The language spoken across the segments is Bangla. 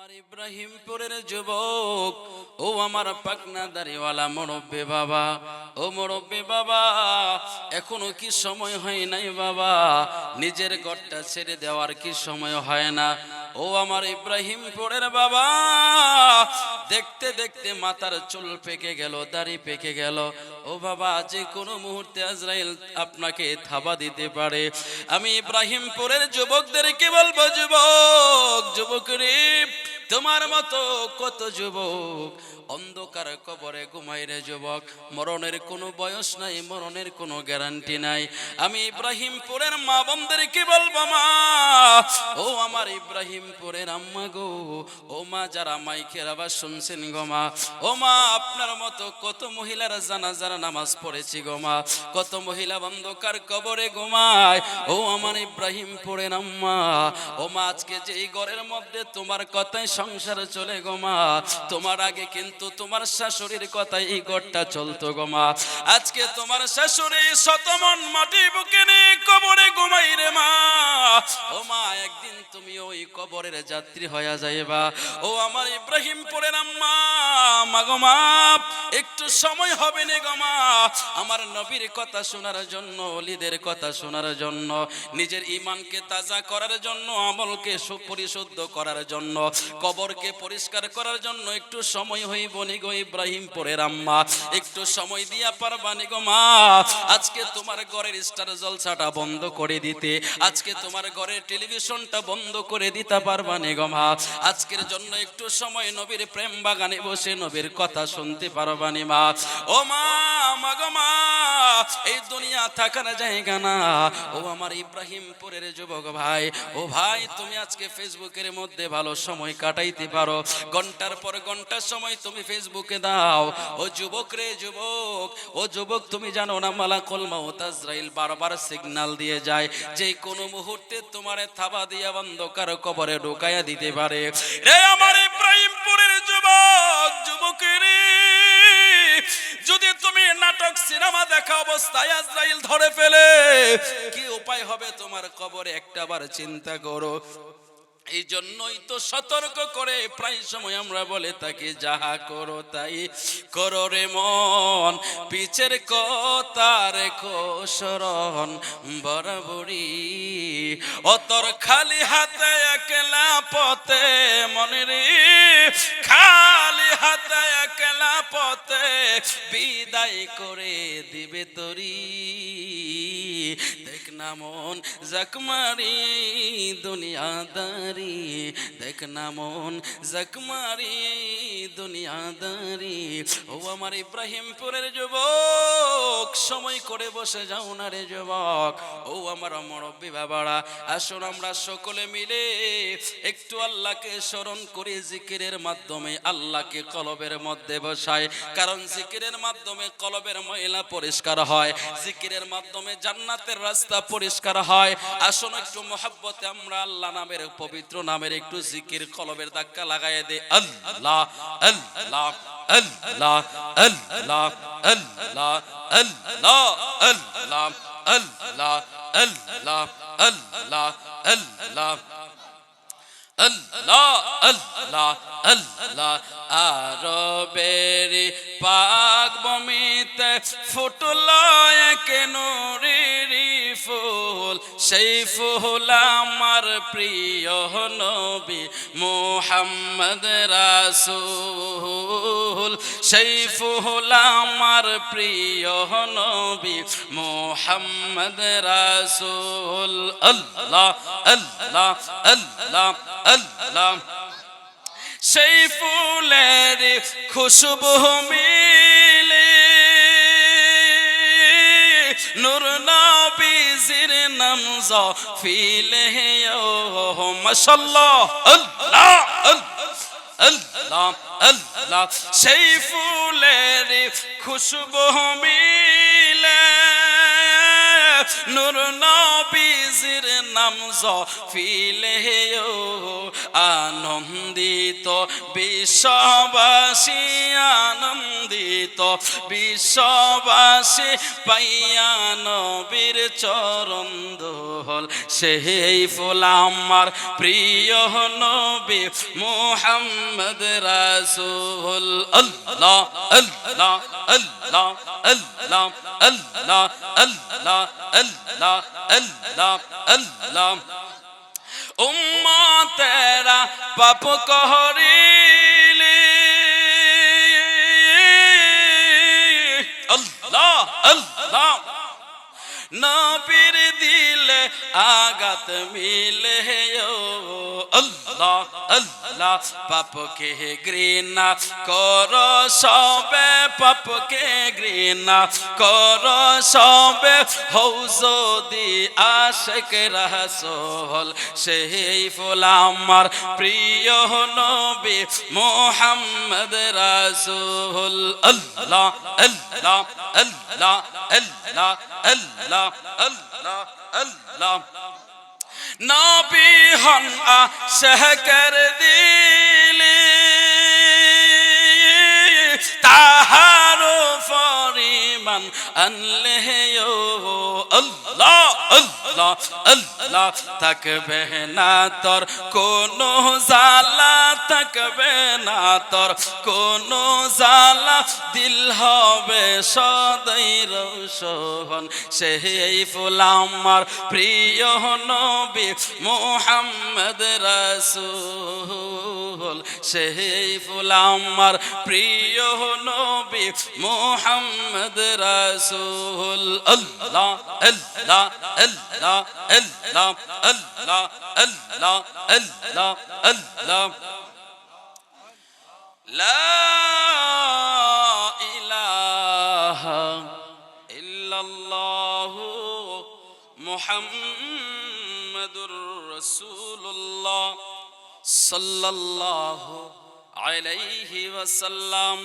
আমার ইব্রাহিমপুরের যুবক, ও আমার পাকনা দাড়িওয়ালা মুরব্বি বাবা, ও মুরব্বি বাবা, এখনো কি সময় হয় নাই বাবা? নিজের ঘরটা ছেড়ে দেওয়ার কি সময় হয় না? ও আমার ইব্রাহিমপুরের বাবা, দেখতে দেখতে মাথার চুল পেকে গেল, দাড়ি পেকে গেল। ও বাবা, যে কোনো মুহূর্তে আজরাইল আপনাকে থাবা দিতে পারে। আমি ইব্রাহিমপুরের যুবকদেরকে বলবো, যুবক, যুবক রে, তোমার মতো কত যুবক অন্ধকার কবরে ঘুমাই রে যুবক। মরণের কোনো বয়স নাই, মরণের কোনো গ্যারান্টি নাই। আমি ইব্রাহিমপুরের মা বোনদেরকে বলবো, মা, ও আমার ইব্রাহিমপুরের আম্মা গো, ও মা, যারা মাইকের আবার শুনছেন গো মা, ও মা, আপনার মতো কত মহিলারা জানাজার নামাজ পড়েছি গো মা, কত মহিলা অন্ধকার কবরে ঘুমায়। ও আমার ইব্রাহিমপুরের আম্মা, ও মা, আজকে যে এই ঘরের মধ্যে তোমার কথাই সংসার চলে গো মা, তোমার আগে কিন্তু তোমার শাশুড়ির কথাই এই ঘরটা চলতো গো মা। আজকে তোমার শাশুড়ি শতমন মাটি বুকে নিয়ে কবরে ঘুমাই রে মা। ও মা, একদিন তুমি ওই কবরের যাত্রী হয়ে যাইবা। ও আমার ইব্রাহিমপুরের আম্মা, মা গো মা, একটু সময় হবে না গো মা, আমার নবীর কথা শোনার জন্য, ওলিদের কথা শোনার জন্য, নিজের ঈমানকে তাজা করার জন্য, আমলকে সুপরিশুদ্ধ করার জন্য, কবরকে পরিষ্কার করার জন্য একটু সময় হইব নি গো ইব্রাহিমপুরের আম্মা, একটু সময় দিয়া পারবানি গো মা? আজকে তোমার ঘরের স্টার জলসাটা বন্ধ করে দিতে, আজকে তোমার ঘরের টেলিভিশনটা বন্ধ করে দিতে পারবানি গো মা? আজকের জন্য একটু সময় নবীর প্রেম বাগানে বসে নবীর কথা শুনতে পারবানি মা? ও মা, মা গো মা, এই দুনিয়া থাকার জায়গা না। ও আমার ইব্রাহিমপুরের যুবক ভাই, ও ভাই, তুমি আজকে ফেসবুকের মধ্যে ভালো সময় কাটাইতে পারো, ঘন্টার পর ঘন্টা সময় তুমি ফেসবুকে দাও। ও যুবক রে যুবক, ও যুবক, তুমি জানো না মালাকুল মাউত আজরাইল বারবার সিগন্যাল দিয়ে যায়, যে কোনো মুহূর্তে তোমারে থাবা দিয়া অন্ধকার কবরে ঢুকাইয়া দিতে পারে। রে আমার ইব্রাহিমপুরের যুবক, যুবক রে, যদি তুমি নাটক সিনেমা দেখা অবস্থায় আজরাইল ধরে ফেলে, কি উপায় হবে তোমার কবরে? একটাবার চিন্তা করো। এই জন্যই তো সতর্ক করে প্রায় সময় আমরা বলে থাকি, যাহা করো তাই করো রে মন, পিছের কথা রেখো স্মরণ বরাবরই, অতর খালি হাতে একলা পথে মনে রে, খালি হাতে একলা পথে বিদায় করে দিবে তরি। দেখ না মন জাকমারি দুনিয়াদারি, দেখ না মন জাকমারি দুনিয়াদারি। ও আমার ইব্রাহিমপুরের যুবক, সময় করে বসে যাও না রে যুবক। ও আমার মুরব্বি বাবারা, আসুন আমরা সকলে মিলে একটু আল্লাহকে স্মরণ করি, জিকিরের মাধ্যমে আল্লাহকে কলবের মধ্যে বসাই। কারণ জিকিরের মাধ্যমে কলবের ময়লা পরিষ্কার হয়, জিকিরের মাধ্যমে জান্নাতের রাস্তা পরিষ্কার হয়। আসুন একটু মহব্বতে আমরা আল্লাহ নামের, পবিত্র নামের একটু জিকির কলবের ধাক্কা লাগাইয়ে দে। আল্লাহ আল্লাহ আল্লাহ আল্লাহ আল্লাহ আল্লাহ আল্লাহ আল্লাহ আল্লাহ আল্লাহ আল্লাহ আল্লাহ আল্লাহ আল্লাহ। আরবের পাক ভূমিতে ফুটল এক নূরের ফুল, সেই ফুল আমার প্রিয় নবী মুহাম্মদ রাসূল, সেই ফুল আমার প্রিয় নবী মুহাম্মদ রাসূল। আল্লাহ আল্লাহ আল্লাহ আল্লাহ। সেই ফুলের খুশবু মিলে নূর নবীজির নাম জফিলে, ও মাশাআল্লাহ। আল্লাহ আল্লাহ আল্লাহ। সেই ফুলের খুশবু মিলে নূর নবীজির নাম জফিলে, আনন্দিত বিশ্ববাসী আনন্দিত, বিশ্ববাসী পাইয়া নবীর চরণ ধুল। সেই ফুল আমার প্রিয় নবী মুহাম্মদ রাসূল। আল্লাহ আল্লাহ আল্লাহ আল্লাহ আল্লাহ আল্লাহ আল্লাহ আল্লাহ আল্লাহ। উম্মতেরা পাপ করিলে আল্লাহ আল্লাহ, নবীর দিলে আঘাত মিলে আল্লাহ আল্লাহ। পাপকে ঘৃণা কর সবে, পাপকে ঘৃণা কর সবে, হও যদি আশিক রাসূল। সেই ফুল আমার প্রিয় নবী মুহাম্মদ রাসূল। আল্লাহ আল্লাহ আল্লাহ আল্লাহ আল্লাহ আল্লাহ আল্লাহ। নবী হন আশিকের দিলে, তাহার পরিমাণ আনলে আল্লাহ আল্লাহ আল্লাহ। থাকবে না তোর কোনো জ্বালা, থাকবে না তোর কোনো জ্বালা, দিল হবে সদাই রোশন। সেই ফুল আমার প্রিয় নবী মুহাম্মদ রাসূল। সেই ফুল আমার প্রিয় নবী মুহাম্মদ রাসূল। আল্লাহ আল্লাহ আল্লাহ আল্লাহ আল্লাহ আল্লাহ আল্লাহ আল্লাহ। লা ইলাহা ইল্লাল্লাহু মুহাম্মাদুর রাসূলুল্লাহ সাল্লাল্লাহু আলাইহি ওয়াসাল্লাম।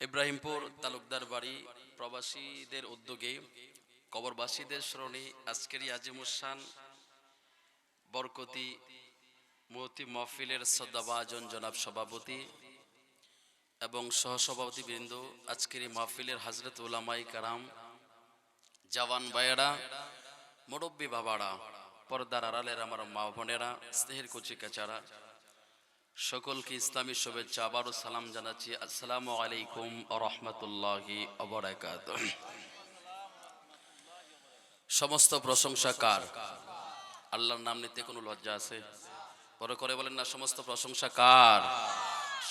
ইব্রাহিমপুর তালুকদার বাড়ি প্রবাসীদের উদ্যোগে কবরবাসীদের স্মরণে আজকের আজিমুসান বরকতি মুহতি মাহফিলের শ্রদ্ধাভাজন জনাব সভাপতি এবং সহসভাপতি বৃন্দ, আজকের মাহফিলের হযরত উলামায়ে কারাম, জওয়ান ভাইয়েরা, মুরব্বী বাবারা, পর্দার আড়ালের আমার মা বোনেরা, স্নেহের কচি কাচারা, সকলকে ইসলামী শুভেচ্ছা আবারও সালাম জানাচ্ছি। আসসালামু আলাইকুম ওয়া রাহমাতুল্লাহি ওয়া বারাকাতুহু। সমস্ত প্রশংসা কার? আল্লাহর নাম নিতে কোনো লজ্জা আছে? পরে করে বলেন না, সমস্ত প্রশংসা কার?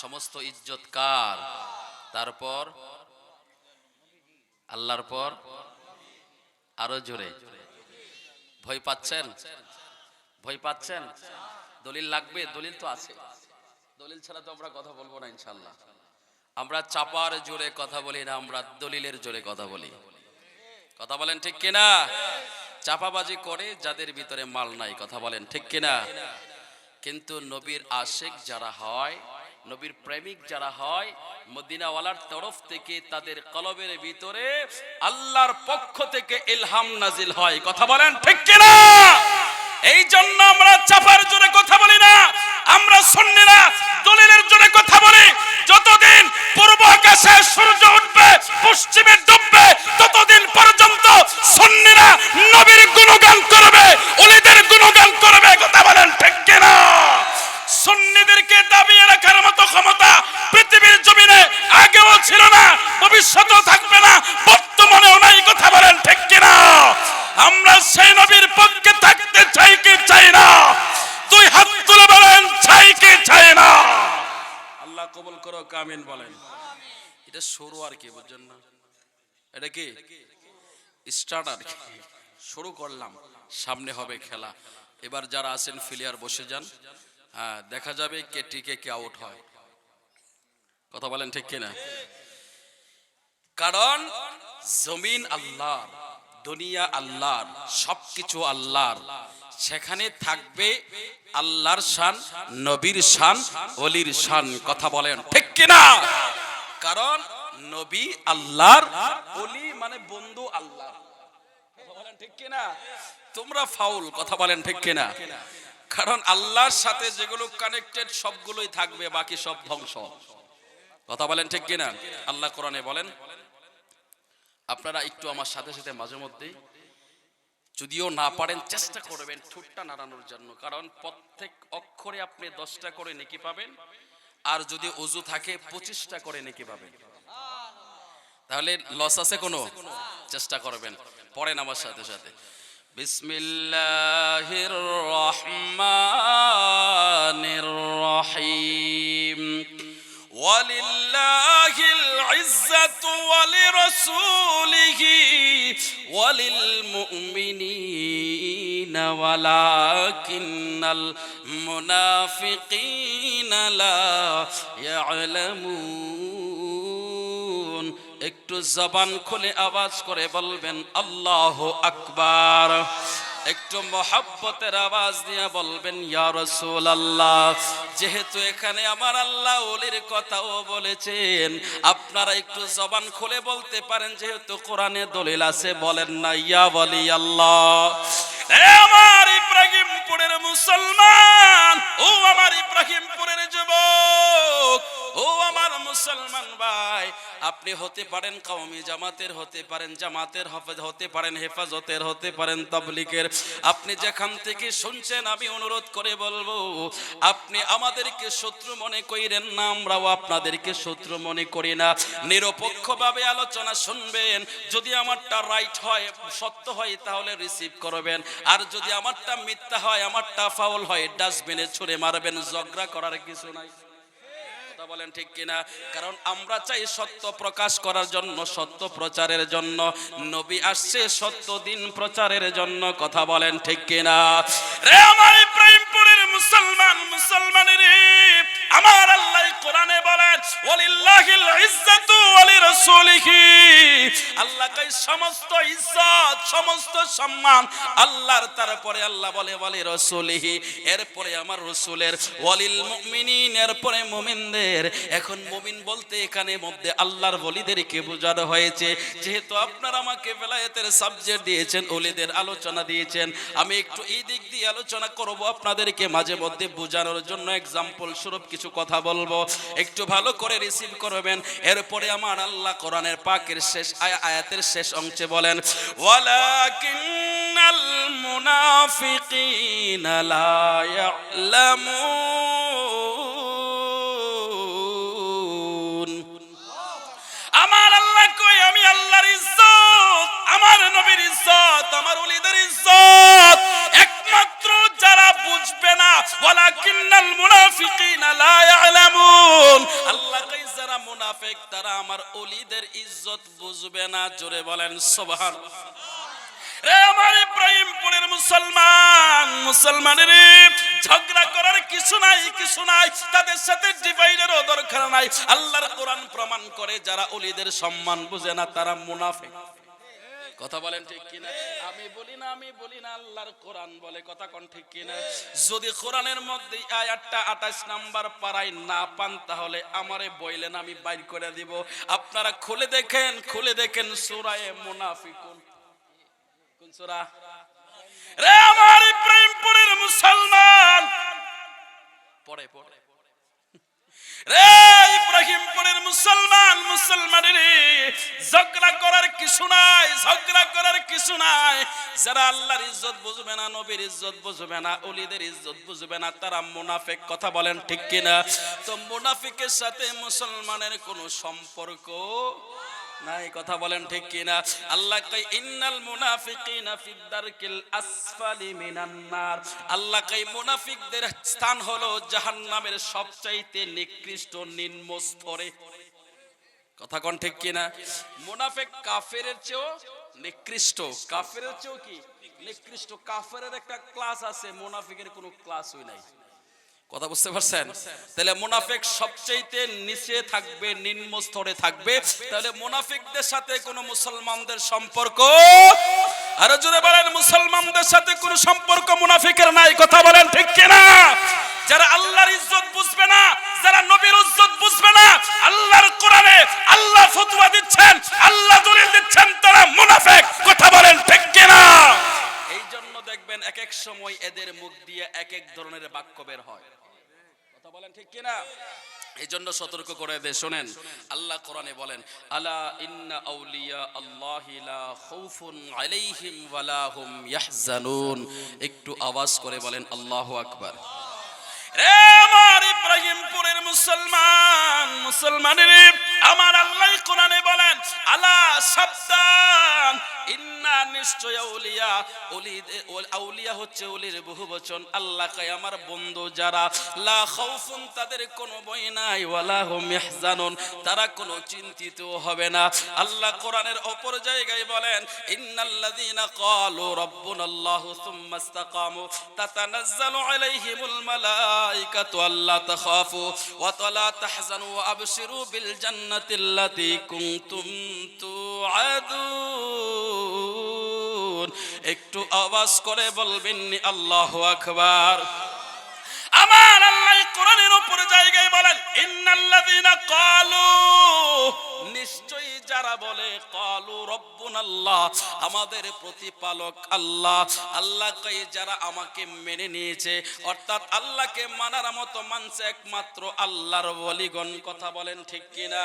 সমস্ত ইজ্জত কার? তারপর আল্লাহর পর আরো জোরে। ভয় পাচ্ছেন? ভয় পাচ্ছেন? দলিল লাগবে? দলিল তো আছে, দলিল ছাড়া তো আমরা কথা বলবো না ইনশাআল্লাহ। আমরা চাপার জোরে কথা বলি না, আমরা দলিলের জোরে কথা বলি। কথা বলেন ঠিক কিনা? চাপাবাজি করে যাদের ভিতরে মাল নাই, কথা বলেন ঠিক কিনা? কিন্তু নবীর আশিক যারা হয়, নবীর প্রেমিক যারা হয়, মদিনাওয়ালার তরফ থেকে তাদের কলবের ভিতরে আল্লাহর পক্ষ থেকে ইলহাম নাজিল হয়। কথা বলেন ঠিক কিনা? এই জন্য আমরা চাপার জোরে কথা বলি না, আমরা সুন্নিরা দলিলের জোরে কথা বলি। যতদিন পূর্ব আকাশে সূর্য উঠবে, পশ্চিমে ডুববে, ততদিন পর্যন্ত সুন্নিরা নবীর গুণগান করবে, ওলিদের গুণগান করবে। কথা বলেন ঠিক কিনা? সুন্নিদেরকে দাবিয়ে রাখার মতো ক্ষমতা পৃথিবীর জমিনে আগেও ছিল না, ভবিষ্যতেও থাকবে না, বর্তমানেও নাই। কথা বলেন ঠিক কিনা? আমরা সেই নবীর পক্ষে থাকতে চাই কি চাই না? দুই হাত তুলে বলেন চাই কি চাই না? আল্লাহ কবুল করো, আমিন বলেন। এটা শুরু আর কি, বুঝছেন না? এটা কি স্টার্ট আর কি, শুরু করলাম, সামনে হবে খেলা। এবার যারা আছেন ফিলিয়ার বসে যান, হ্যাঁ দেখা যাবে কে টিকে কে আউট হয়। কথা বলেন ঠিক কিনা? কারণ জমিন আল্লাহর, দুনিয়া আল্লাহর, সবকিছু আল্লাহর। সেখানে থাকবে আল্লাহর শান, নবীর শান, ওলির শান। কথা বলেন ঠিক কিনা? কারণ নবী আল্লাহর, ওলি মানে বন্ধু আল্লাহর। কথা বলেন ঠিক কিনা? তোমরা ফাউল। কথা বলেন ঠিক কিনা? কারণ আল্লাহর সাথে যেগুলো কানেক্টেড সবগুলোই থাকবে, বাকি সব ধ্বংস। কথা বলেন ঠিক কিনা? আল্লাহ কোরআনে বলেন, আপনারা একটু আমার সাথে সাথে মাঝে মধ্যে, যদিও না পারেন চেষ্টা করবেন ঠোঁটটা নাড়ানোর জন্য, কারণ প্রত্যেক অক্ষরে আপনি 10টা করে নেকি পাবেন, আর যদি ওযু থাকে 25টা করে নেকি পাবেন। তাহলে লস আছে কোনো? চেষ্টা করবেন, পড়েন আমার সাথে সাথে। বিসমিল্লাহির রহমানির রহিম। ওয়ালিল্লাহিল ইজ্জাতু ওয়ালিরাসূলিহি ওয়ালিল মুমিনিনা ওয়ালাকিন্নাল মুনাফিকিনা লা ইয়ালামুন। একটু জবান খুলে আওয়াজ করে বলবেন আল্লাহু আকবার। একটু মহব্বতের আওয়াজ দিয়ে বলবেন ইয়া রাসূলুল্লাহ। যেহেতু এখানে আমার আল্লাহ ওলির কথাও বলেছেন, আপনারা একটু জবান খুলে বলতে পারেন, যেহেতু কোরআনে দলিল আছে। বলেন না ইয়া ওয়ালি আল্লাহ। এ আমার ইব্রাহিমপুরের মুসলমান, ও আমার ইব্রাহিমপুরের যুবক, ও আমার মুসলমান ভাই, আপনি হতে পারেন কওমি জামাতের, হতে পারেন জামাতের হতে পারেন হেফাজতের, হতে পারেন তাবলীগের। আপনি যেখান থেকে শুনছেন, আমি অনুরোধ করে বলবো, আপনি আমাদেরকে শত্রু মনে করেন না, আমরাও আপনাদেরকে শত্রু মনে করি না। নিরপেক্ষভাবে আলোচনা শুনবেন। যদি আমারটা রাইট হয়, সত্য হয়, তাহলে রিসিভ করবেন, আর যদি আমারটা মিথ্যা হয়, আমারটা ফাউল হয়, ডাস্টবিনে ছুঁড়ে মারবেন। ঝগড়া করার কিছু নাই। বলেন ঠিক কিনা? কারণ আমরা চাই সত্য প্রকাশ করার জন্য, সত্য প্রচারের জন্য। নবী আসছে সত্য দিন প্রচারের জন্য। কথা বলেন ঠিক কিনা? রে আমার ইব্রাহিমপুরের মুসলমান, মুসলমানের আমার আল্লাহ কোরআনে বলেন ওয়ালিল্লাহিল ইজ্জাতু ওয়ালিরাসূলিহি। আল্লাহ কই সমস্ত ইজ্জত, সমস্ত সম্মান আল্লাহর, তারপরে আল্লাহ বলে ওয়ালিরাসূলিহি, এরপরে আমার রাসূলের, ওয়ালিল মুমিনিন, এরপরে মুমিনদের। এখন মুমিন বলতে এখানে মধ্যে আল্লাহর ওলিদেরকে বোঝানো হয়েছে। যেহেতু আপনারা আমাকে বেলায়েতের সাবজেক্ট দিয়েছেন, ওলিদের আলোচনা দিয়েছেন, আমি একটু এই দিক দিয়ে আলোচনা করব, আপনাদেরকে মাঝে মধ্যে বোঝানোর জন্য এক্সাম্পল স্বরূপ কিছু কথা বলবো। একটু ভালো করে রিসিভ করবেন। এরপরে আমার আল্লাহ কোরআনের পাকের শেষ আয়াতের শেষ অংশে বলেন ওয়ালাকিন্নাল মুনাফিকিনা লা ইয়ালামুন। আমার আল্লাহ কই, আমি আল্লাহর ইজ্জত, আমার নবীর ইজ্জত, আমার ওলিদের ইজ্জত একমাত্র যারা বুঝবে না, ওয়ালাকিন্নাল মুনাফিকিনা লা ইয়ালামুন। আল্লাহ কই যারা মুনাফিক, তারা আমার ওলিদের ইজ্জত বুঝবে না। জোরে বলেন সুবহানাল্লাহ। রে আমার ইব্রাহিমপুরের মুসলমান, মুসলমানের ঝগড়া করার কিছু নাই, কিছু নাই, তাদের সাথে ডিভাইডেরও দরকার নাই। আল্লাহর কোরআন প্রমাণ করে, যারা ওলিদের সম্মান বুঝে না, তারা মুনাফিক। কথা বলেন ঠিক কিনা? আমি বলি না, আমি বলি না, আল্লাহর কোরআন বলে। কথা কোন ঠিক কিনা? যদি কোরআনের মধ্যে আয়াতটা 28 নাম্বার পারায় না পান, তাহলে আমারে বইলেন, আমি বাইর করে দিব। আপনারা খুলে দেখেন, খুলে দেখেন সূরা মুনাফিকুন। কোন সূরা? রে আমার ইব্রাহিমপুরের মুসলমান, পড়ে পড়ে। রে ইব্রাহিমপুরের মুসলমান, মুসলমানের ঝগড়া করার কিছু নাই, ঝগড়া করার কিছু নাই। যারা আল্লাহর ইজ্জত বুঝবে না, নবীর ইজ্জত বুঝবে না, ওলিদের ইজ্জত বুঝবে না, তারা মুনাফিক। কথা বলেন ঠিক কিনা? তো মুনাফিকের সাথে মুসলমানের কোনো সম্পর্ক নাই। কথা বলেন ঠিক কিনা? আল্লাহ কই ইন্নাল মুনাফিকিনা ফিদ-দারকিল আসফালি মিনান নার। আল্লাহ কই মুনাফিকদের স্থান হলো জাহান্নামের সবচাইতে নিকৃষ্ট নিম্ন স্তরে। কথা কোন ঠিক কিনা? মুনাফিক কাফেরের চেয়েও নিকৃষ্ট, কাফেরের চেয়েও কি নিকৃষ্ট। কাফেরের একটা ক্লাস আছে, মুনাফিকের কোনো ক্লাসই নাই। কথা বুঝতে পারছেন? তাহলে মুনাফিক সবচাইতে নিচে থাকবে, নিম্ন স্তরে থাকবে। তাহলে মুনাফিকদের সাথে কোনো মুসলমানদের সম্পর্ক, আরো জোরে বলেন, মুসলমানদের সাথে কোনো সম্পর্ক মুনাফিকের নাই। কথা বলেন ঠিক কিনা? যারা আল্লাহর ইজ্জত বুঝবে না, যারা নবীর ইজ্জত বুঝবে না, আল্লাহর কোরআনে আল্লাহ ফতোয়া দিচ্ছেন, আল্লাহ দলিল দিচ্ছেন, তারা মুনাফিক। কথা বলেন ঠিক কিনা? এই জন্য দেখবেন এক এক এক সময় এদের মুখ দিয়ে এক এক ধরনের বাক্য বের হয়। কথা বলেন ঠিক কিনা? এই জন্য সতর্ক করে দে, শোনেন আল্লাহ কোরআনে বলেন, আলা ইন্না আউলিয়া আল্লাহি লা খাউফুন আলাইহিম ওয়ালা হুম ইয়াহজানুন। একটু আওয়াজ করে বলেন আল্লাহু আকবার। রে আমার ইব্রাহিমপুরের মুসলমানের আমার আল্লাহ কোরআনে বলেন, আলা সাবধান, ইন্না নিশ্চয় আউলিয়া, আউলিয়া হচ্ছে ওলির বহুবচন। আল্লাহ কয় আমার বন্ধু যারা, লা খাউফুন তাদের কোনো ভয় নাই, ওয়ালা হুম ইয়াহজানুন তারা কোনো চিন্তিত হবে না। আল্লাহ কোরআনের অপর জায়গায় বলেন, ইন্নাল্লাযীনা ক্বালু রাব্বুনাল্লাহু সুম্মা ইসতাকামু তাতানাজ্জালু আলাইহিমুল মালাইকাতু আল্লা তাখাফু ওয়া লা তাহজানু ওয়া আবশিরু বিল জান্নাতিল্লাতী কুনতুম তুআদুন। একটু আওয়াজ করে বলবেন আল্লাহু আকবার। আমার আল্লাহ কোরআনের উপর জায়গায় বলেন, ইন্নাল্লাযীনা ক্বালু, নিশ্চয়ই যারা বলে, ক্বালু রাব্বুনাল্লাহ আমাদের প্রতিপালক আল্লাহ। আল্লাহ কয় যারা আমাকে মেনে নিয়েছে, অর্থাৎ আল্লাহকে মানার মতো মানছে একমাত্র আল্লাহর ওলিগণ। কথা বলেন ঠিক কিনা?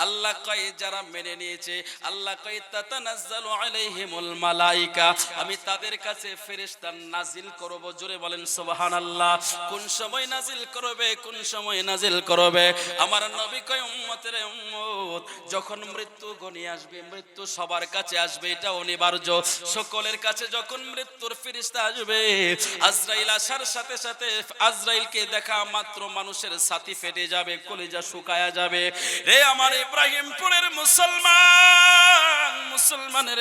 আল্লাহ কয় যারা মেনে নিয়েছে, আল্লাহ কয় তাতানাজ্জালু আলাইহিমুল মালাইকা, আমি তাদের কাছে ফেরেশতা নাজিল করব। জোরে বলেন সুবহানাল্লাহ। কোন সময় নাজিল করবে? কোন সময় নাজিল করবে? আমার নবী কয় উম্মতের উম্মত, যখন মৃত্যু ঘনিয়ে আসবে, মৃত্যু সবার কাছে আসবে, এটা অনিবার্য। সকলের কাছে যখন মৃত্যুর ফেরেশতা আসবে, আজরাইল আসার সাথে সাথে আজরাইলকে দেখা মাত্র মানুষের ছাতি ফেটে যাবে, কলিজা শুকায়া যাবে। রে আমার ইব্রাহিমপুরের মুসলমানের,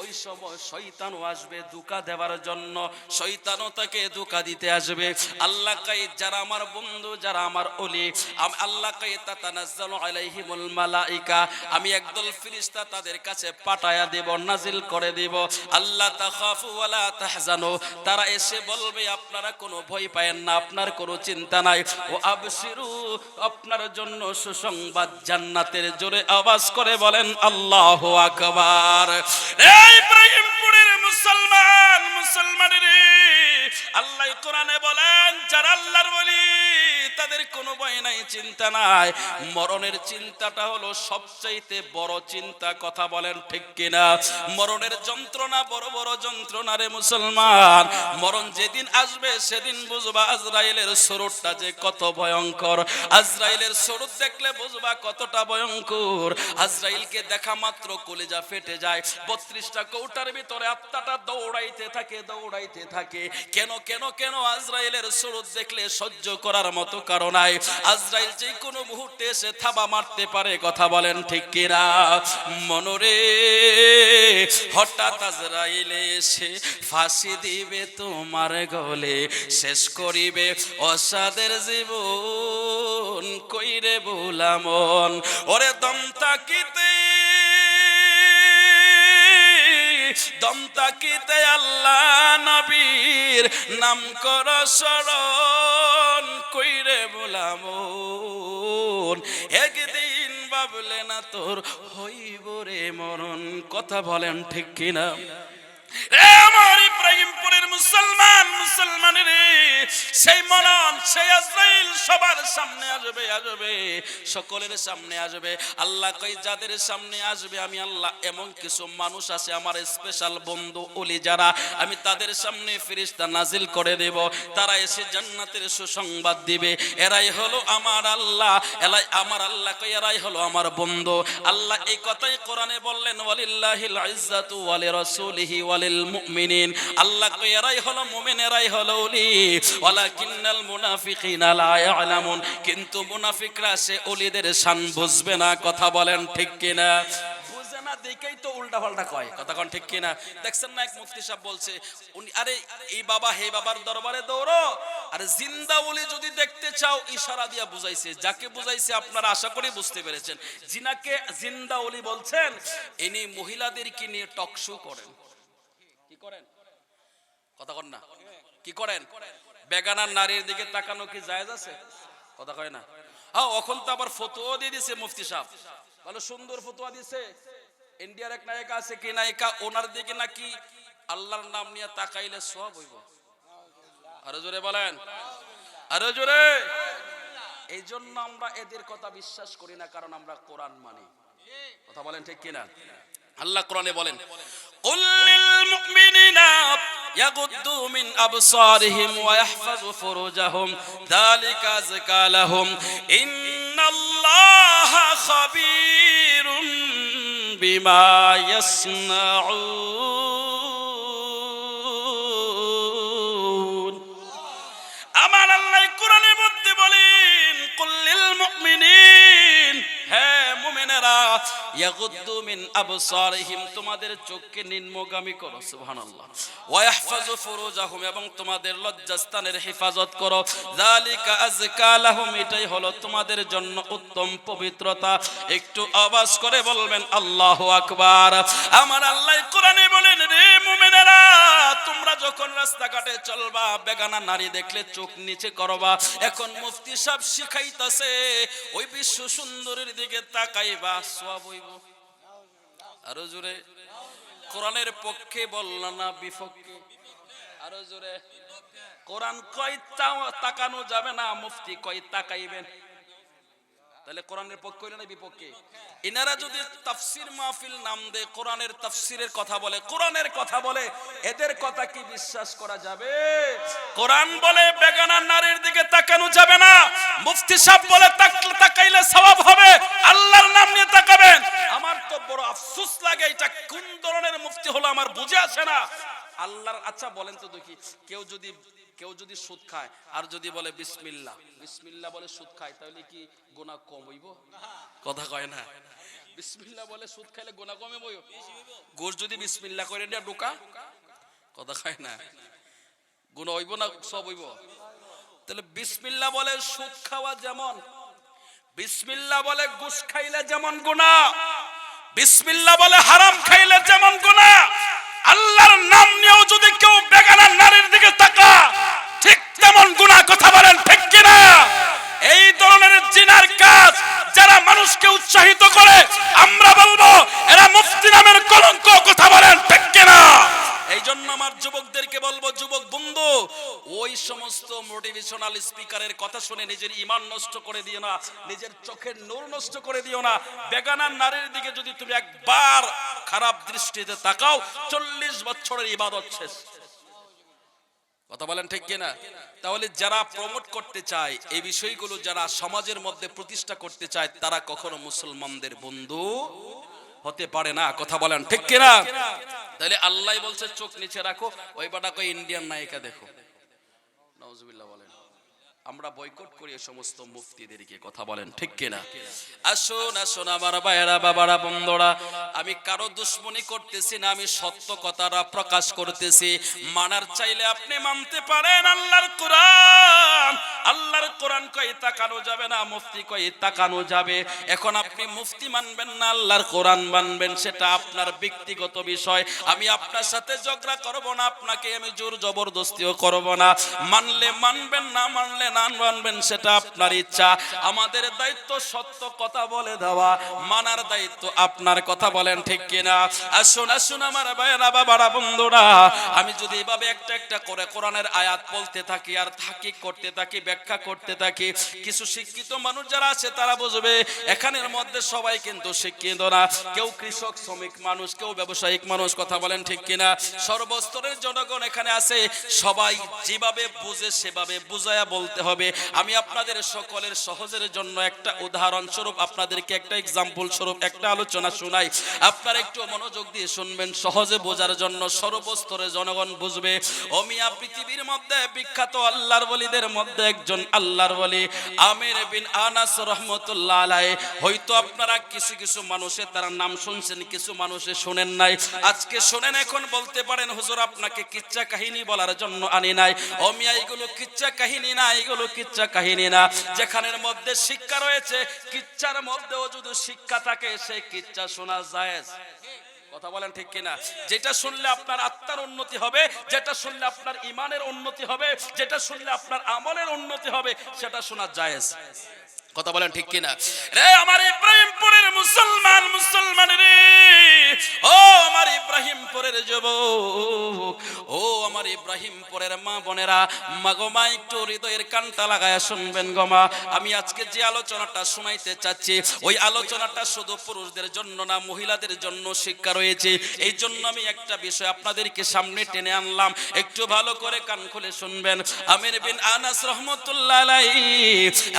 ওই সময় শয়তানও আসবে ধোঁকা দেওয়ার জন্য, শয়তানও তাকে ধোঁকা দিতে আসবে। আল্লাহ কয় যারা আমার বন্ধু, যারা আমার ওলি, আল্লাহ কয় তাতানাজ্জালু আলাইহিমুল মালাইকা, আমি একদল ফেরেশতা তাদের কাছে পাঠায়া দেব, নাজিল করে দেব। আল্লাহ তাখাফু ওয়ালা তাহজানু, তারা এসে বলবে আপনারা কোনো ভয় পায়েন না, আপনার কোনো চিন্তা নাই। ও আবশিরু, আপনার জন্য সুসংবাদ জান্নাতের। জোরে আওয়াজ করে বলেন আল্লাহু আকবার। এই ইব্রাহিমপুরের মুসলমানের আল্লাহ কোরআনে বলেন, যারা আল্লাহর ওলি তাদের কোনো ভয় নাই, চিন্তা নাই। মরণের চিন্তাটা হলো সবচাইতে বড় চিন্তা। কথা বলেন ঠিক কিনা? মরণের যন্ত্রণা বড় বড় যন্ত্রণা রে মুসলমান। মরণ যেদিন আসবে সেদিন বুঝবা আজরাইলের সুরটা যে কত ভয়ঙ্কর। আজরাইলের সুরত দেখলে বুঝবা কতটা ভয়ঙ্কর। আজরাইলকে দেখা মাত্র কলিজা ফেটে যায়। 32টা কৌটার ভিতরে আত্মাটা দৌড়াইতে থাকে। কেন কেন কেন? আজরাইলের সুরত দেখলে সহ্য করার মতো কারণ নাই। আজরাইল যে কোনো মুহূর্তে এসে থাবা মারতে পারে। কথা বলেন ঠিক কিনা? মনরে, হঠাৎ আজরাইল এসে ফাঁসি দিবে তোমার গলে, শেষ করিবে অসাদের জীবন, কইরে বুলামন। ওরে দম তাকিতে আল্লাহ নবীর নাম কর স্মরণ, কইরে বুলামন। একদিন ভাবলে না তোর হইব রে মরণ। কথা বলেন ঠিক কিনা? আমার ইব্রাহিমপুরের মুসলমানের সেই মরণ, সেই আজরাইল সবার সামনে আসবে, সকলের সামনে আসবে। আল্লাহ কই যাদের সামনে আসবে, আমি আল্লাহ এমন কিছু মানুষ আছে আমার স্পেশাল বন্ধু ওলি যারা, আমি তাদের সামনে ফেরেশতা নাজিল করে দেব। তারা এসে জান্নাতের সুসংবাদ দিবে। এরাই হলো আমার আল্লাহ। আমার আল্লাহ কই এরাই হলো আমার বন্ধু। আল্লাহ এই কথাই কোরআনে বললেন, ওয়ালিল্লাহিল ইজ্জাতু ওয়া লিরাসূলিহি ওয়া লিল মুমিনিন। আল্লাহ কই এরাই হলো মুমিন, এরাই হলো ওলি। ওয়ালাকিন্নাল মুনাফিকিনা লা ইয়ালামুন, কিন্তু মুনাফিকরা সে ওলিদের শান বুঝবে না। কথা বলেন ঠিক কিনা? বুঝে না দেখেই তো উল্টা পাল্টা কয়। কথা কোন ঠিক কিনা? দেখছেন না এক মুফতি সাহেব বলছে, উনি আরে এই বাবা হে বাবার দরবারে দৌড়ো। আর জিন্দা ওলি যদি দেখতে চাও, ইশারা দিয়া বুঝাইছে। যাকে বুঝাইছে আপনারা আশা করি বুঝতে পেরেছেন। জিনাকে জিন্দা ওলি বলছেন, ইনি মহিলাদেরকে নিয়ে টক শো করেন। কি করেন? কথা কন না, কি করেন? বেগানার নারীর দিকে তাকানো কি জায়েজ আছে? কথা কয় না। এখন তো আবার ফতোয়া দিয়ে দিছে মুফতি সাহেব, ভালো সুন্দর ফতোয়া দিছে। ইন্ডিয়ার এক নায়িকা আছে, কি নায়িকা, ওনার দিকে নাকি আল্লাহর নাম নিয়ে তাকাইলে সওয়াব হইব। আরো জোরে বলেন, আরো জোরে। এই জন্য আমরা এদের কথা বিশ্বাস করি না, কারণ আমরা কোরআন মানি। কথা বলেন ঠিক কিনা? আল্লাহ কোরআনে বলেন, কুল লিল মুমিনিনা ইয়াগুদ্দু মিন আবসারিহিম ওয়া ইয়াহফাযু ফুরুজাহুম যালিকা আযকা লাহুম ইন্নাল্লাহা খাবীরুম বিমা ইয়াসনাউন। আমার আল্লাহ কোরআনের মধ্যে বলেন, কুল লিল মুমিনিন, হে মুমিনেরা, ইয়াগুদ্দু মিন আবসারিহিম, তোমাদের চোখকে নিম্নগামী করো, সুবহানাল্লাহ, ওয়া ইয়াহফাযু ফুরুজাহুম, এবং তোমাদের লজ্জাস্থানের হেফাজত করো, যালিকা আযকা লাহুম, এটাই হলো তোমাদের জন্য উত্তম পবিত্রতা। একটু আওয়াজ করে বলবেন আল্লাহু আকবার। আমার আল্লাহ কোরআনে বলেন, রে মুমিনেরা, তোমরা যখন রাস্তাঘাটে চলবা, বেগানা নারী দেখলে চোখ নিচে করবা। এখন মুফতি সাহেব শিখাইতাছে, ওই বিশ্ব সুন্দরীর দিকে তাকাইবা, সওয়াব হইব। আরো জোরে। কোরআনের পক্ষে বললা না বিপক্ষে? আরো জোরে। কোরআন কয় তাকানো যাবে না, মুফতি কয় তাকাইবেন। তাহলে কোরআনের পক্ষে হইল না বিপক্ষে? ইনারা যদি তাফসীর মাহফিল নাম দেয়, কোরআনের তাফসীরের কথা বলে, কোরআনের কথা বলে, এদের কথা কি বিশ্বাস করা যাবে? কোরআন বলে বেগানা নারীর দিকে তাকানো যাবে না, মুফতি সাহেব বলে তাকাইলে সওয়াব হবে, আল্লাহর নাম নিয়ে তাকাবেন। আমার তো বড় আফসোস লাগে, এটা কোন ধরনের মুফতি হলো আমার বুঝে আসে না। আল্লাহর, আচ্ছা বলেন তো দেখি, কেউ যদি সুদ খায় আর যদি বলে বিসমিল্লাহ, বিসমিল্লাহ বলে সুদ খায়, তাহলে কি গুনাহ কম হইব? কথা কয় না। বিসমিল্লাহ বলে সুদ খাইলে গুনাহ কমে বইব? গোশ যদি বিসমিল্লাহ করে দিয়া ঢোকা, কথা কয় না, গুনাহ হইব না সব হইব? তাহলে বিসমিল্লাহ বলে সুদ খাওয়া যেমন, বিসমিল্লাহ বলে গোশ খাইলে যেমন গুনাহ, বিসমিল্লাহ বলে হারাম খাইলে যেমন গুনাহ, আল্লাহর নাম নিয়েও যদি কেউ বেগানা নারীর দিকে তাকা, ঠিক তেমন গুনাহ। কথা বলেন ঠিক কিনা? এই ধরনের জিনার কাজ যারা মানুষকে উৎসাহিত করে, আমরা বলবো এরা মুফতি নামের কলঙ্ক। কথা বলেন ঠিক কিনা? এই জন্য আমার যুবকদেরকে বলবো, যুবক বন্ধু, ওই সমস্ত মোটিভেশনাল স্পিকারের কথা শুনে নিজের ঈমান নষ্ট করে দিও না, নিজের চোখের নূর নষ্ট করে দিও না। বেগানা নারীর দিকে যদি তুমি একবার খারাপ দৃষ্টিতে তাকাও, 40 বছরের ইবাদত শেষ। কথা বলেন ঠিক কিনা? তাহলে যারা প্রমোট করতে চায় এই বিষয়গুলো, যারা সমাজের মধ্যে প্রতিষ্ঠা করতে চায়, তারা কখনো মুসলমানদের বন্ধু হতে পারে না। কথা বলেন ঠিক কিনা? তাহলে আল্লাহ বলছে চোখ নিচে রাখো, ওই বাটা কই ইন্ডিয়ান নায়িকা দেখো। নাউজুবিল্লাহ বলেন। আমরা বয়কট করি এই সমস্ত মুফতিদেরকে। কথা বলেন ঠিক কিনা? আসুন আসুন আমার ভাইয়েরা, বাবারা, বন্ধুরা, আমি কারো দুশ্মনী করতেছি না, আমি সত্য কথাটা প্রকাশ করতেছি। মানার চাইলে আপনি মানতে পারেন আল্লাহর কোরআন। আল্লাহর কোরআন কই তাকানো যাবে না, মুফতি কই তাকানো যাবে। এখন আপনি মুফতি মানবেন না আল্লাহর কোরআন মানবেন, সেটা আপনার ব্যক্তিগত বিষয়। আমি আপনার সাথে ঝগড়া করব না, আপনাকে আমি জোর জবরদস্তিও করব না। মানলে মানবেন, না মানলে না মানবেন, সেটা আপনার ইচ্ছা। আমাদের দায়িত্ব সত্য কথা বলে দেওয়া, মানার দায়িত্ব আপনার। কথা বলেন ঠিক কিনা? আসুন আসুন আমার ভাইয়েরা, বাবারা, বন্ধুরা, আমি যদি এভাবে একটা একটা করে কোরআনের আয়াত বলতে থাকি আর তাহকিক করতে থাকি, ব্যাখ্যা করতে থাকি, কিছু শিক্ষিত মানুষ যারা আছে তারা বুঝবে এখানের মধ্যে সবাই কিন্তু শিক্ষিত না। কেউ কৃষক শ্রমিক মানুষ, কেউ ব্যবসায়িক মানুষ। কথা বলেন ঠিক কিনা? সর্বস্তরের জনগণ এখানে আছে, সবাই যেভাবে বুঝে সেভাবে বুঝায়া বলতে হবে। আমি আপনাদের সকলের সহজের জন্য একটা উদাহরণ স্বরূপ, আপনাদেরকে একটা এক্সাম্পল স্বরূপ একটা আলোচনা শোনাই। আপনারা একটু মনোযোগ দিয়ে শুনবেন, সহজে বোঝার জন্য, সর্বস্তরের জনগণ বুঝবে। ও মিয়া, পৃথিবীর মধ্যে বিখ্যাত আল্লাহর ওলিদের মধ্যে একজন আল্লাহর ওলি আমির বিন আনাস রাহমাতুল্লাহ আলাইহি। হয়তো আপনারা কিছু কিছু মানুষের তার নাম শুনছেন, কিছু মানুষে শুনেন নাই। আজকে শুনেন, এখন বলতে পারেন হুজুর আপনাকে কিচ্ছা কাহিনী বলার জন্য আনি নাই। ও মিয়া, এগুলো কিচ্ছা কাহিনী না, এগুলো কিচ্ছা কাহিনী না। যেখানের মধ্যে শিক্ষা রয়েছে, কিচ্ছার মধ্যেও যদি শিক্ষা থাকে, সেই কিচ্ছা শোনা জায়েজ। কথা বলেন ঠিক কিনা? যেটা শুনলে আপনার আত্মার উন্নতি হবে, যেটা শুনলে আপনার ঈমানের উন্নতি হবে, যেটা শুনলে আপনার আমলের উন্নতি হবে, সেটা শোনা জায়েজ। কথা বলেন ঠিক কিনা? রে আমার ইব্রাহিমপুরের মুসলমান, মুসলমান রে, ও আমার ইব্রাহিমপুরের যুবক, ও আমার ইব্রাহিমপুরের মা বোনেরা, মাগো মা একটু হৃদয়ের কানটা লাগায়া শুনবেন গো মা। আমি আজকে যে আলোচনাটা শোনাইতে চাচ্ছি, ওই আলোচনাটা শুধু পুরুষদের জন্য না, মহিলাদের জন্য শিক্ষা রয়েছে। এই জন্য আমি একটা বিষয় আপনাদেরকে সামনে টেনে আনলাম, একটু ভালো করে কান খুলে শুনবেন। আমির বিন আনাস রাহমাতুল্লাহ আলাইহি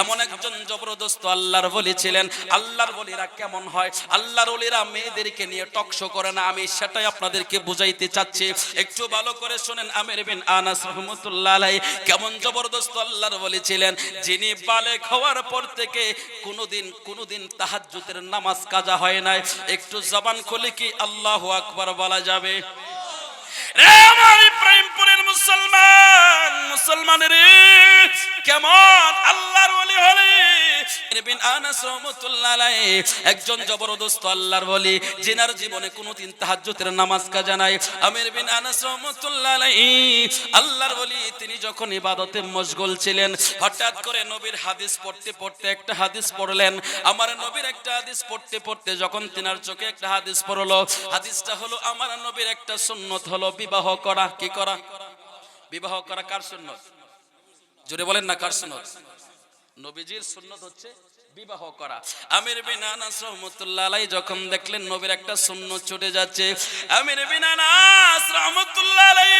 এমন একজন জবরদস্ত আল্লাহর ওলি ছিলেন। আল্লাহর ওলিরা কেমন হয়? আল্লাহর ওলিরা মেয়েদেরকে নিয়ে টকশো করে না, আমি সেটাই আপনাদেরকে বুঝাইতে চাচ্ছি, একটু ভালো করে শুনেন। আমির বিন আনাস রাহমাতুল্লাহ আলাইহি কেমন জবরদস্ত আল্লাহর ওলি ছিলেন, যিনি বালেগ হওয়ার পর থেকে কোনোদিন তাহাজ্জুদের নামাজ কাজা হয় নাই। একটু জবান খুলে কি আল্লাহু আকবার বলা যাবে? রে আমার ইব্রাহিমপুরের মুসলমান, মুসলমান রে, কেমন আল্লাহর ওলি হলে বিন আনাস রাহমাতুল্লাহ আলাইহি একজন জবরদস্ত আল্লাহর ওলি, জিনার জীবনে কোনোদিন তাহাজ্জুদের নামাজ কাজা নাই। আমির বিন আনাস রাহমাতুল্লাহ আলাইহি আল্লাহর ওলি, তিনি যখন ইবাদতে মশগুল ছিলেন, হঠাৎ করে নবীর হাদিস পড়তে পড়তে একটা হাদিস পড়লেন। আমার নবীর একটা হাদিস পড়তে পড়তে যখন তিনার চোখে একটা হাদিস পড়লো, হাদিসটা হলো আমার নবীর একটা সুন্নত হলো বিবাহ করা। কি করা? বিবাহ করা। কার সুন্নত? জোরে বলেন না, কার সুন্নত? নবীজির সুন্নত হচ্ছে বিবাহ করা। আমির বিন আনাস রাহমাতুল্লাহ আলাইহি যখন দেখলেন নবীর একটা সুন্নত ছুটে যাচ্ছে, আমির বিন আনাস রাহমাতুল্লাহ আলাইহি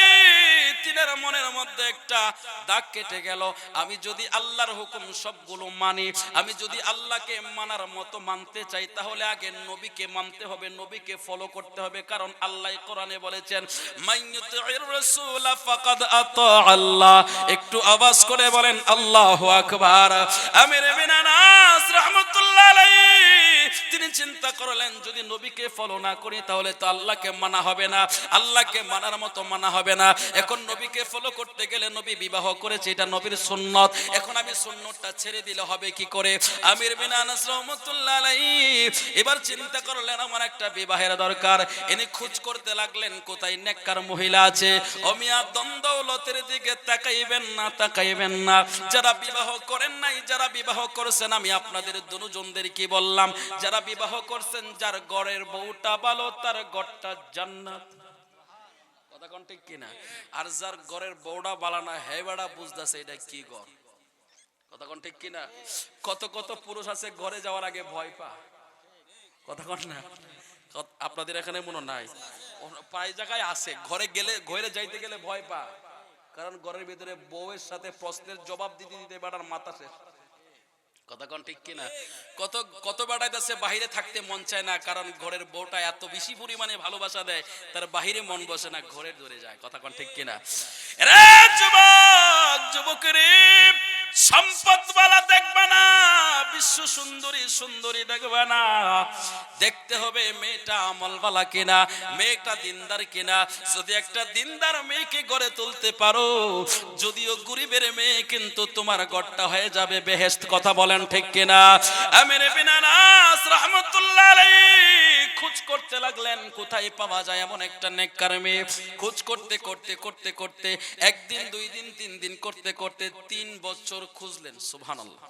তিনার মনের মধ্যে একটা দাগ কেটে গেল। আমি যদি আল্লাহর হুকুম সবগুলো মানি, আমি যদি আল্লাহকে মানার মতো মানতে চাই, তাহলে আগে নবীকে মানতে হবে, নবীকে ফলো করতে হবে। কারণ আল্লাহ কোরআনে বলেছেন, মাইয়ুতির রাসূল ফাকাদ আতা আল্লাহ। একটু আওয়াজ করে বলেন আল্লাহু আকবার। আমির বিন আনাস রাহমাতুল্লাহ আলাইহি তিনি চিন্তা করলেন, যদি নবীকে ফলো না করি তাহলে তো আল্লাহকে মানা হবে না, আল্লাহকে মানার মতো মানা হবে না। এখন নবীকে ফলো করতে গেলে, নবী বিবাহ করেছে, এটা নবীর সুন্নত, এখন আমি সুন্নতটা ছেড়ে দিলে হবে কি করে? আমির বিন আনাস রাহমাতুল্লাহ আলাইহি এবার চিন্তা করলেন, আমার একটা বিবাহের দরকার। ইনি খোঁজ করতে লাগলেন কোথায় নেককার মহিলা আছে। ও মিয়া, দ্বন্দ্বলতের দিকে তাকাইবেন না, তাকাইবেন না। যারা বিবাহ করেন নাই, যারা বিবাহ করেছেন, আমি আপনাদের দুজনদের কি বললাম, যারা বিবাহ করছেন, যার ঘরের বউটা ভালো, তার ঘরটা জান্নাত। কথা কোন ঠিক কিনা? আর যার ঘরের বউটা ভালো না, হে বেড়া বুঝতাছে এটা কি ঘর। কথা কোন ঠিক কিনা? কত কত পুরুষ আছে ঘরে যাওয়ার আগে ভয় পা। কথা কোন না? আপনাদের এখানে মনে নাই? প্রায় জায়গায় আছে, ঘরে গেলে, ঘরে যাইতে গেলে ভয় পা। কারণ ঘরের ভিতরে বউয়ের সাথে প্রশ্নের জবাব দিতে দিতে বেটার মাথা শেষ। কথা কোন ঠিক কিনা? কত কত বেটাইতেছে বাহিরে থাকতে মন চায় না, কারণ ঘরের বউটা এত বেশি পরিমাণে ভালোবাসা দেয়, তার বাহিরে মন বসে না, ঘরে ধরে যায়। কথা কোন ঠিক কিনা? রে যুবক, যুবক রে, সম্পদওয়ালা দেখবা না, বিশ্ব সুন্দরী সুন্দরী দেখবা না, দেখতে হবে মেয়েটা আমলওয়ালা কিনা, মেয়েটা দিনদার কিনা। যদি একটা দিনদার মেয়েকে গড়ে তুলতে পারো, যদিও গরিবের মেয়ে, কিন্তু তোমার ঘরটা হয়ে যাবে বেহেশত। কথা বলেন ঠিক কিনা? আমির বিন আনাস রাহমাতুল্লাহ আলাইহি খোঁজ করতে লাগলেন কোথায় পাওয়া যায় এমন একটা নেককার মেয়ে। খোঁজ করতে করতে করতে করতে একদিন, 2 দিন, 3 দিন করতে করতে 3 বছর খুঁজলেন। সুবহানাল্লাহ।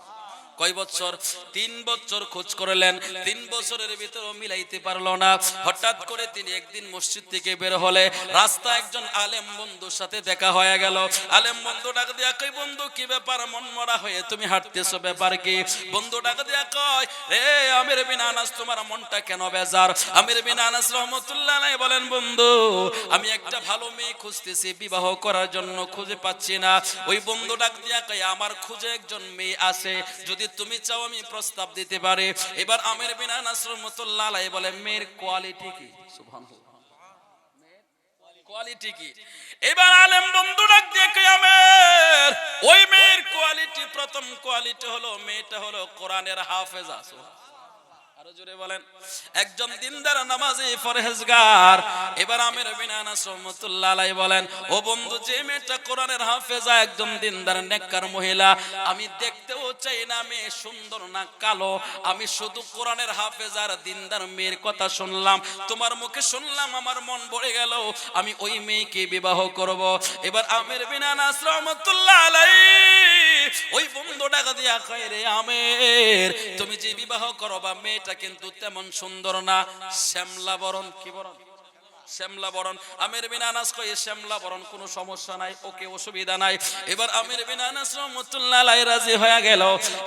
কয় বছর? 3 বছর খোঁজ করলেন। 3 বছরের ভিতরে মিলাইতে পারলো না। হঠাৎ করে তিনি একদিন মসজিদ থেকে বের হলে রাস্তা একজন আলেম বন্ধুর সাথে দেখা হয়ে গেল। আলেম বন্ধু ডাক দিয়া কই, বন্ধু কি ব্যাপার, মন মরা হয়ে তুমি হাঁটতেছো, ব্যাপার কি? বন্ধু ডাক দিয়া কয়, রে আমির বিন আনাস, তোমার মনটা কেন বেজার? আমির বিন আনাস রাহমাতুল্লাহ আলাইহি বলেন, বন্ধু আমি একটা ভালো মেয়ে খুঁজতেছি, বিবাহ করার জন্য খুঁজে পাচ্ছি না। ওই বন্ধু ডাক দিয়া কয়, আমার খুঁজে একজন মেয়ে আছে, যদি তুমি চাও আমি প্রস্তাব দিতে পারি। এবার আমির বিন আনাস রাহমাতুল্লাহ আলাইহি বলে, মেয়ের কোয়ালিটি কি? সুবহানাল্লাহ, কোয়ালিটি কি? এবার আলেম বন্ধু ডাক দিয়ে কয়, আমের ওই মেয়ের কোয়ালিটি, প্রথম কোয়ালিটি হলো মেয়েটা হলো কোরআনের হাফেজা। আরো জোরে বলেন, একজন দিনদার নামাজি পরহেজগার। এবার আমির বিন আনাস রাহমাতুল্লাহ আলাইহি বলেন, ও বন্ধু, যে মেয়েটা কোরআনের হাফেজা, একজন দিনদার নেককার মহিলা, আমি দেখতেও চাই না মেয়ে সুন্দর না কালো, আমি শুধু কোরআনের হাফেজার দিনদার মেয়ের কথা শুনলাম, তোমার মুখে শুনলাম, আমার মন ভরে গেল, আমি ওই মেয়েকে বিবাহ করব। এবার আমির বিন আনাস রাহমাতুল্লাহ আলাইহি ওই বন্ধু বন্ধু ডাকা দিয়া কয় রে আমের, তুমি যে বিবাহ করবা মেয়েটা কিন্তু তেমন সুন্দর না, শ্যামলা বরণ। কি বরণ? শ্যামলা বরণ। আমির বিন আনাস কয় শ্যামলা বরণ কোনো সমস্যা নাই, ওকে অসুবিধা নাই। এবার আমির বিন আনাস রাহমাতুল্লাহ আলাইহি রাজি হয়ে গেল।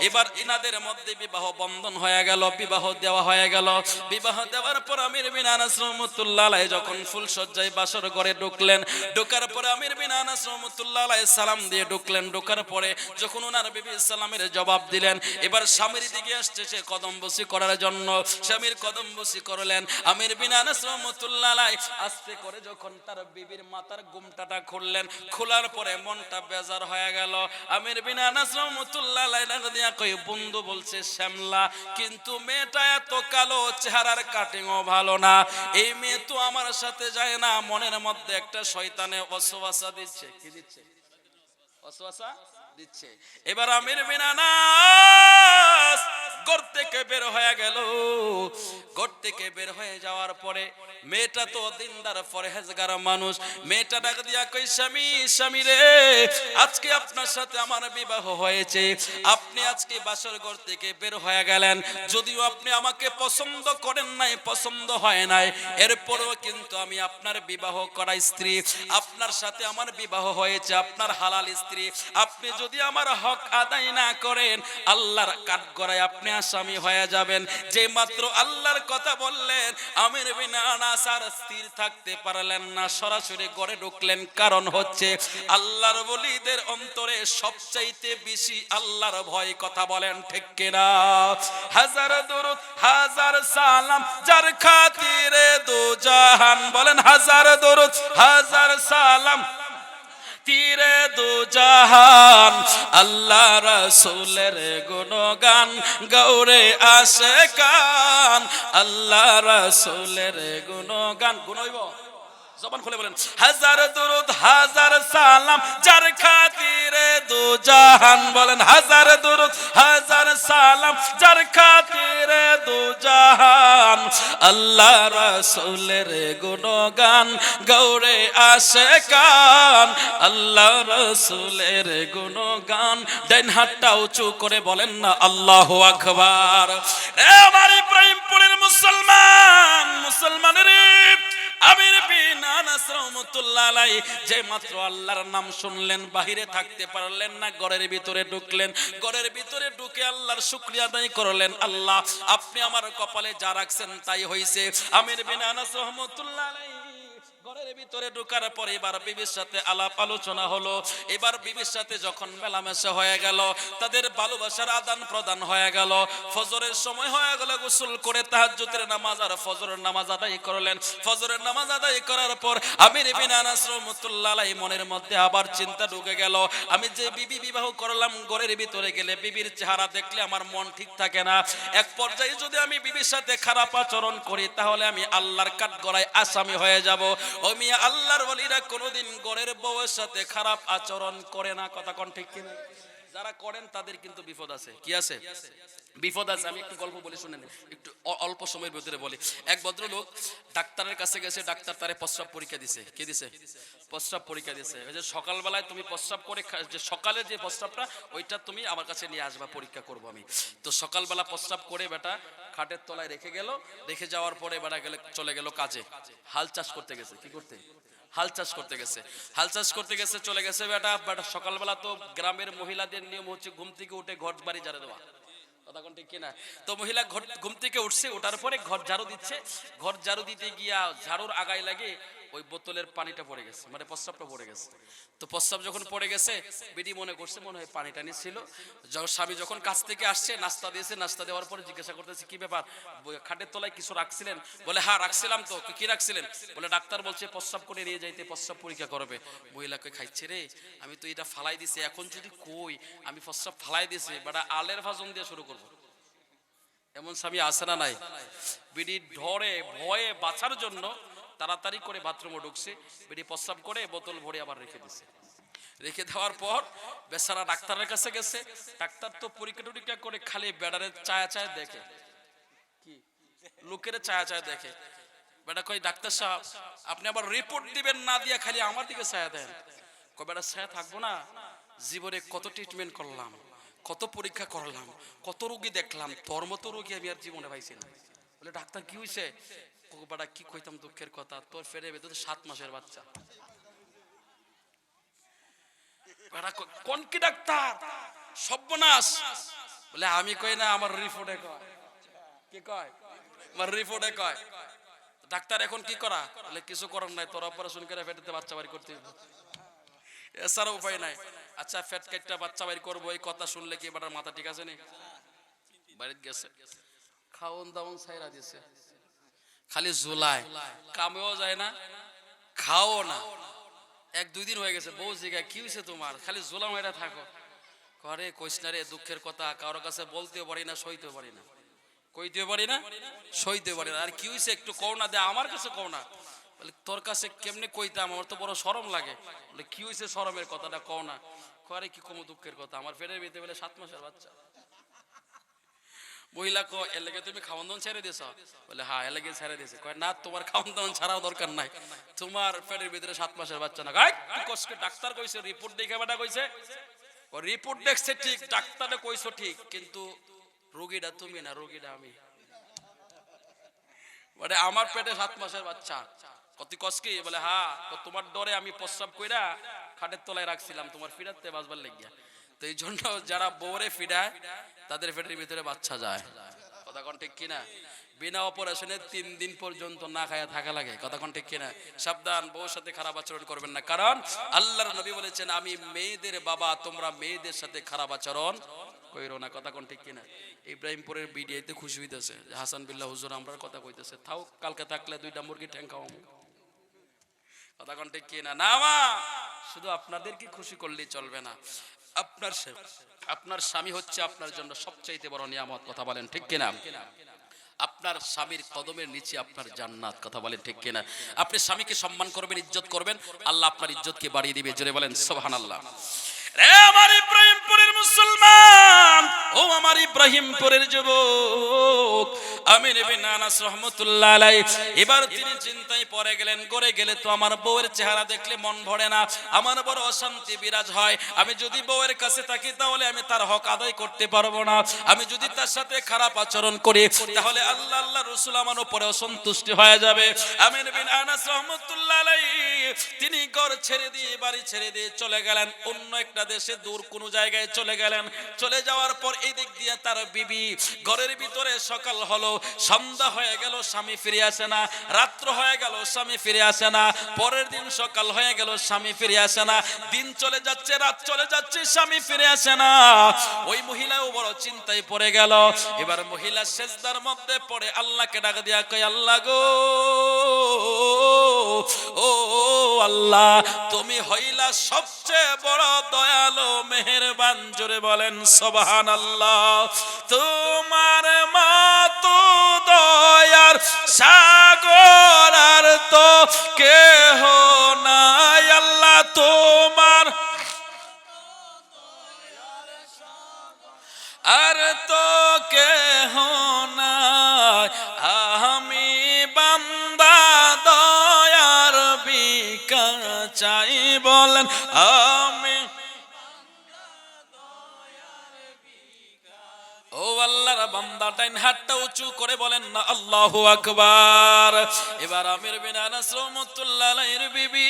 এবার ইনাদের মধ্যে বিবাহ বন্ধন হয়ে গেল, বিবাহ দেওয়া হয়ে গেল। বিবাহ দেওয়ার পর আমির বিন আনাস রাহমাতুল্লাহ আলাইহি যখন ফুল সজ্জায় বাসর ঘরে ঢুকলেন, ঢোকার পরে আমির বিন আনাস রাহমাতুল্লাহ আলাইহি সালাম দিয়ে ঢুকলেন। ঢোকার পরে যখন ওনার বিবি সালামের জবাব দিলেন, এবার স্বামীর দিকে আসছে সে কদম বসি করার জন্য, স্বামীর কদম বসি করলেন। আমির বিন আনাস রাহমাতুল্লাহ আলাইহি আস্তে করে যখন তার বিবির মাথার ঘুমটাটা খুললেন, খোলার পরে মনটা বেজার হয়ে গেল। আমির বিন আনাস রাহমাতুল্লাহ আলাইহি ডাক দিয়া কই, বন্ধু বলছে শ্যামলা, কিন্তু মেয়েটা এত কালো, চেহারার কাটিংও ভালো না, এই মেয়ে তো আমার সাথে যায় না। মনের মধ্যে একটা শয়তানে ওয়াসওয়াসা দিচ্ছে। কি দিচ্ছে? ওয়াসওয়াসা দিচ্ছে। এবার আমির বিন আনাস ঘর থেকে বের হয়ে গেল। ঘর থেকে বের হয়ে যাওয়ার পরে মেয়েটা তো দিনদার পরহেজগার মানুষ, মেয়েটা ডাক দিয়া কই, স্বামী, স্বামী রে, আজকে আপনার সাথে আমার বিবাহ হয়েছে, আপনি আজকে বাসর ঘর থেকে বের হয়ে গেলেন, যদিও আপনি আমাকে পছন্দ করেন নাই, পছন্দ হয় নাই, এরপরও কিন্তু আমি আপনার বিবাহ করা স্ত্রী, আপনার সাথে আমার বিবাহ হয়েছে, আপনার হালাল স্ত্রী। আপনি যদি আমার হক আদায় না করেন, আল্লাহর কাঠগড়ায় আপনি আসামি হয়ে যাবেন। যে মাত্র আল্লাহর কথা বললেন, আমির বিন আনাস আর স্থির থাকতে পারলেন না, সরাসরি ঘরে ঢুকলেন। কারণ হচ্ছে আল্লাহর ওলিদের অন্তরে সবচাইতে বেশি আল্লাহর ভয়। কথা বলেন ঠিক কিনা? হাজার দরুদ হাজার সালাম যার খাতিরে দু জাহান, বলেন হাজার দরুদ হাজার সালাম তীরে দু জাহান, আল্লাহ রাসূলের গুণগান গৌরে আশিকান, আল্লাহ রাসূলের গুণগান। গুণ হইব? জবান খুলে বলেন, হাজার দরুদ হাজার সালাম যার খাতিরে দু জাহান, বলেন হাজার দরুদ হাজার সালাম যার খাতিরে দু জাহান, আল্লাহ রাসূলের গুণগান গৌরে আশিকান, আল্লাহ রাসূলের গুণগান। ডান হাতটা উঁচু করে বলেন না আল্লাহু আকবার। এ আমার ইব্রাহিমপুরের মুসলমান, মুসলমানের আমির বিন আনাস রাহমাতুল্লাহ আলাইহি যে মাত্র আল্লাহর নাম শুনলেন, বাহিরে থাকতে পারলেন না, ঘরের ভিতরে ঢুকলেন। ঘরের ভিতরে ঢুকে আল্লাহর শুকরিয়া আদায় করলেন, আল্লাহ আপনি আমার কপালে যা রাখছেন তাই হইছে। আমির বিন আনাস রাহমাতুল্লাহ আলাইহি ঘরের ভিতরে ঢোকার পরে এবার বিবির সাথে আলাপ আলোচনা হলো। এবার বিবির সাথে যখন মেলামেশা হয়ে গেল, তাদের ভালোবাসার আদান প্রদান হয়ে গেল। ফজরের সময় হয়ে গেল, গোসল করে তাহাজ্জুদের নামাজ আর ফজরের নামাজ আদায় করলেন। ফজরের নামাজ আদায় করার পর আমির বিন আনাস রাহমাতুল্লাহ আলাইহি মনের মধ্যে আবার চিন্তা ঢুকে গেল, আমি যে বিবি বিবাহ করলাম, ঘরের ভিতরে গেলে বিবির চেহারা দেখলে আমার মন ঠিক থাকে না। এক পর্যায়ে যদি আমি বিবির সাথে খারাপ আচরণ করি, তাহলে আমি আল্লাহর কাঠগড়ায় আসামি হয়ে যাব। ও মিয়া, আল্লাহর ওলিরা কোনোদিন ঘরের বউয়ের সাথে খারাপ আচরণ করে না। কথা কোন ঠিক কিনা? যারা করেন তাদের কিন্তু বিপদ আছে। কি আছে? বিপদ আছে। আমি একটু গল্প বলি, শুনেন, একটু অল্প সময়ের ভিতরে বলি। এক ভদ্রলোক ডাক্তারের কাছে গেছে, ডাক্তার তারে প্রস্রাব পরীক্ষা দিছে। কি দিছে? প্রস্রাব পরীক্ষা দিছে। ওই যে সকালবেলায় তুমি প্রস্রাব করে, যে সকালে যে প্রস্রাবটা, ওইটা তুমি আমার কাছে নিয়ে আসবা, পরীক্ষা করবো আমি। তো সকালবেলা প্রস্রাব করে বেটা খাটের তলায় রেখে গেল। রেখে যাওয়ার পরে বেটা চলে গেল কাজে, হাল চাষ করতে গেছে। কি করতে? হাল চাষ করতে গেছে। হাল চাষ করতে গেছে, চলে গেছে বেটা। সকালবেলা তো গ্রামের মহিলাদের নিয়ম হচ্ছে ঘুম থেকে উঠে ঘর বাড়ি ঝাড়ু দেওয়া। কথা কোন ঠিক কিনা? তো মহিলা ঘুম থেকে উঠছে, ওঠার পরে ঘর ঝাড়ু দিচ্ছে। ঘর ঝাড়ু দিতে গিয়া ঝাড়ুর আগায় লাগে ওই বোতলের পানিটা পড়ে গেছে, মানে প্রস্রাবটা পড়ে গেছে। তো প্রস্রাব যখন পড়ে গেছে, বিডি মনে করছে মনে হয় পানি টানি ছিল। স্বামী যখন কাছ থেকে আসছে, নাস্তা দিয়েছে, নাস্তা দেওয়ার পরে জিজ্ঞাসা করতেছে, কি ব্যাপার, খাটের তলায় কিছু রাখছিলেন? বলে হ্যাঁ রাখছিলাম। তো কি রাখছিলেন? বলে ডাক্তার বলছে প্রস্রাব করে নিয়ে যাইতে, প্রস্রাব পরীক্ষা করবে। মহিলাকে খাইছে রে, আমি তো এটা ফালাই দিছি, এখন যদি কই আমি প্রস্রাব ফালাই দিছি, বাটা আলের ভাজন দিয়ে শুরু করবো। এমন স্বামী আছে না নাই? বিডি ধরে ভয়ে বাঁচার জন্য তাড়াতাড়ি করে বাথরুমে ঢুকছে। বিডি প্রস্রাব করে বোতল ভরে আবার রেখে দিছে। রেখে দেওয়ার পর বেচারা ডাক্তারের কাছে গেছে। ডাক্তার তো পরীক্ষা টরীক্ষা করে খালি বেড়ারে চায়া চায় দেখে, কি লোকের চায়া চায় দেখে। বেটা কই, ডাক্তার সাহেব আপনি আবার রিপোর্ট দিবেন না দিয়া খালি আমার দিকে ছায়া দেন। কই বেটা ছায়া থাকবো না, জীবনে কত ট্রিটমেন্ট করলাম, কত পরীক্ষা করলাম, কত রোগী দেখলাম, তোর মতো রোগী আমি আর জীবনে পাইছি না। বলে ডাক্তার কি হয়েছে? বাড়া কি কইতাম দুঃখের কথা, তোর ফেরে ভেতরে 7 মাসের বাচ্চা। কোন কি ডাক্তার? সর্বনাশ। বলে আমি কই না, আমার রিপোর্টে কয়। কি কয়? আমার রিপোর্টে কয়। ডাক্তার এখন কি করা? বলে কিছু করার নাই, তোর অপারেশন করে ফেটেতে বাচ্চা বাড়ি করতে হবে, এছাড়া উপায় নাই। আচ্ছা ফ্যাট কাটটা বাচ্চা বাড়ি করবো, এই কথা শুনলে কি এবার মাথা ঠিক আছে নি? বাড়িতে গেছে, খাওন দাওন ছাইরা দিছে, খালি জুলাই, কামেও যায় না, খাও না। 1-2 দিন হয়ে গেছে, বউ জিগায় কি হয়েছে তোমার, খালি জোলা মেয়েরা থাকো। করে কইস না রে, দুঃখের কথা কারোর কাছে বলতেও পারি না, সইতেও পারি না, কইতেও পারি না, সইতেও পারি না। আর কি হয়েছে একটু কও না, দে আমার কাছে কও না। বলে তোর কাছে কেমনে কইতাম, আমার তো বড় শরম লাগে। বলে কি হয়েছে, শরমের কথাটা কও না। করে কি কম দুঃখের কথা, আমার পেটের ভিতরে বলে 7 মাসের বাচ্চা। মহিলা কো এর লেগে তুমি খাওয়ান দাওয়ান ছেড়ে দিয়েছ? বলে হ্যাঁ এর লেগে ছেড়ে দিয়েছে। কয় না তোমার খাওয়ান দাওয়ান ছাড়াও দরকার নাই, তোমার পেটের ভিতরে 7 মাসের বাচ্চা না। ডাক্তার কইছে, রিপোর্ট দেখে বেটা কইছে, ও রিপোর্ট দেখছে ঠিক, ডাক্তারে কইছো ঠিক, কিন্তু রোগীটা তুমি না, রোগীটা আমি। বলে আমার পেটে 7 মাসের বাচ্চা, কতি কসকি? বলে হ্যাঁ, তো তোমার ডরে আমি প্রস্রাব কইরা খাটের তলায় রাখছিলাম তোমার ফিরাতে বাঁচবার লেগিয়া। তো এই জন্য যারা বউরে ফিরায় তাদের পেটের ভিতরে বাচ্চা যায়। কথা কোন ঠিক কিনা? বিনা অপারেশনে 3 দিন পর্যন্ত না খায়া থাকা লাগে। কথা কোন ঠিক কিনা? সাবধান, বউর সাথে খারাপ আচরণ করবেন না, কারণ আল্লাহর নবী বলেছেন আমি মেয়েদের বাবা, তোমরা মেয়েদের সাথে খারাপ আচরণ কইরো না। কথা কোন ঠিক কিনা? ইব্রাহিমপুরের বিডিআইতে খুশি হইতেছে যে হাসান বিল্লাহ হুজুর আমরার কথা কইতেছে, থাও কালকে থাকলে 2টা মুরগি ঠ্যাং খাওয়াবো। কথা কোন ঠিক কিনা? না মা, শুধু আপনাদের কি খুশি করলেই চলবে না, আপনার স্বামী হচ্ছে আপনার জন্য সবচাইতে বড় নিয়ামত। কথা বলেন ঠিক কিনা? আপনার স্বামীর কদমের নিচে আপনার জান্নাত। কথা বলেন ঠিক কিনা? আপনি স্বামীকে সম্মান করবেন, ইজ্জত করবেন, আল্লাহ আপনার ইজ্জতকে বাড়িয়ে দিবে। জোরে বলেন সুবহানাল্লাহ। রে আমার ইব্রাহিমপুরের মুসলমান, ও আমার ইব্রাহিমপুরের যুবক, আমির বিন আনাস রাহমাতুল্লাহ আলাইহি এবার তিনি চিন্তায় পড়ে গেলেন, করে গেলে তো আমার বউয়ের চেহারা দেখলে মন ভরে না, আমার বড় অশান্তি বিরাজ হয়। আমি যদি বউয়ের কাছে থাকি তাহলে আমি তার হক আদায় করতে পারবো না, আমি যদি তার সাথে খারাপ আচরণ করি তাহলে আল্লাহ আল্লাহ রাসূল আমার উপরে অসন্তুষ্ট হয়ে যাবে। আমির বিন আনাস রাহমাতুল্লাহ আলাইহি তিনি ঘর ছেড়ে দিয়ে, বাড়ি ছেড়ে দিয়ে চলে গেলেন অন্য একটা দেশে, দূর কোন জায়গায় চলে গেলেন। চলে যাওয়ার পর এই দিক দিয়ে তার বিবি, ঘরের ভিতরে সকাল হলো, সন্ধ্যা হয়ে গেল, স্বামী ফিরে আসে না, রাত্র হয়ে গেল, স্বামী ফিরে আসে না, পরের দিন সকাল হয়ে গেল, স্বামী ফিরে আসে না, দিন চলে যাচ্ছে, রাত চলে যাচ্ছে, স্বামী ফিরে আসে না। ওই মহিলাও বড় চিন্তায় পড়ে গেল। এবার মহিলা সেজদার মধ্যে পড়ে আল্লাহকে ডাক দিয়া কয়, আল্লাহ গো, ও আল্লাহ, তুমি হইলা সবচেয়ে বড় দয়ালু মেহেরবান। জোরে বলেন সুবহানাল্লাহ। তোমার মতো দয়ার সাগর আর তো কেহ নাই, আল্লাহ তোমার আর তো কেহ নাই, আমি বান্দা দয়ার ভিক্ষা চাই। বলেন আমি, ও আল্লাহর বান্দা ডাইন হাতটা উঁচু করে বলেন না আল্লাহু আকবার। এবার আমির বিন আনাস রাহমাতুল্লাহ আলাইহির বিবি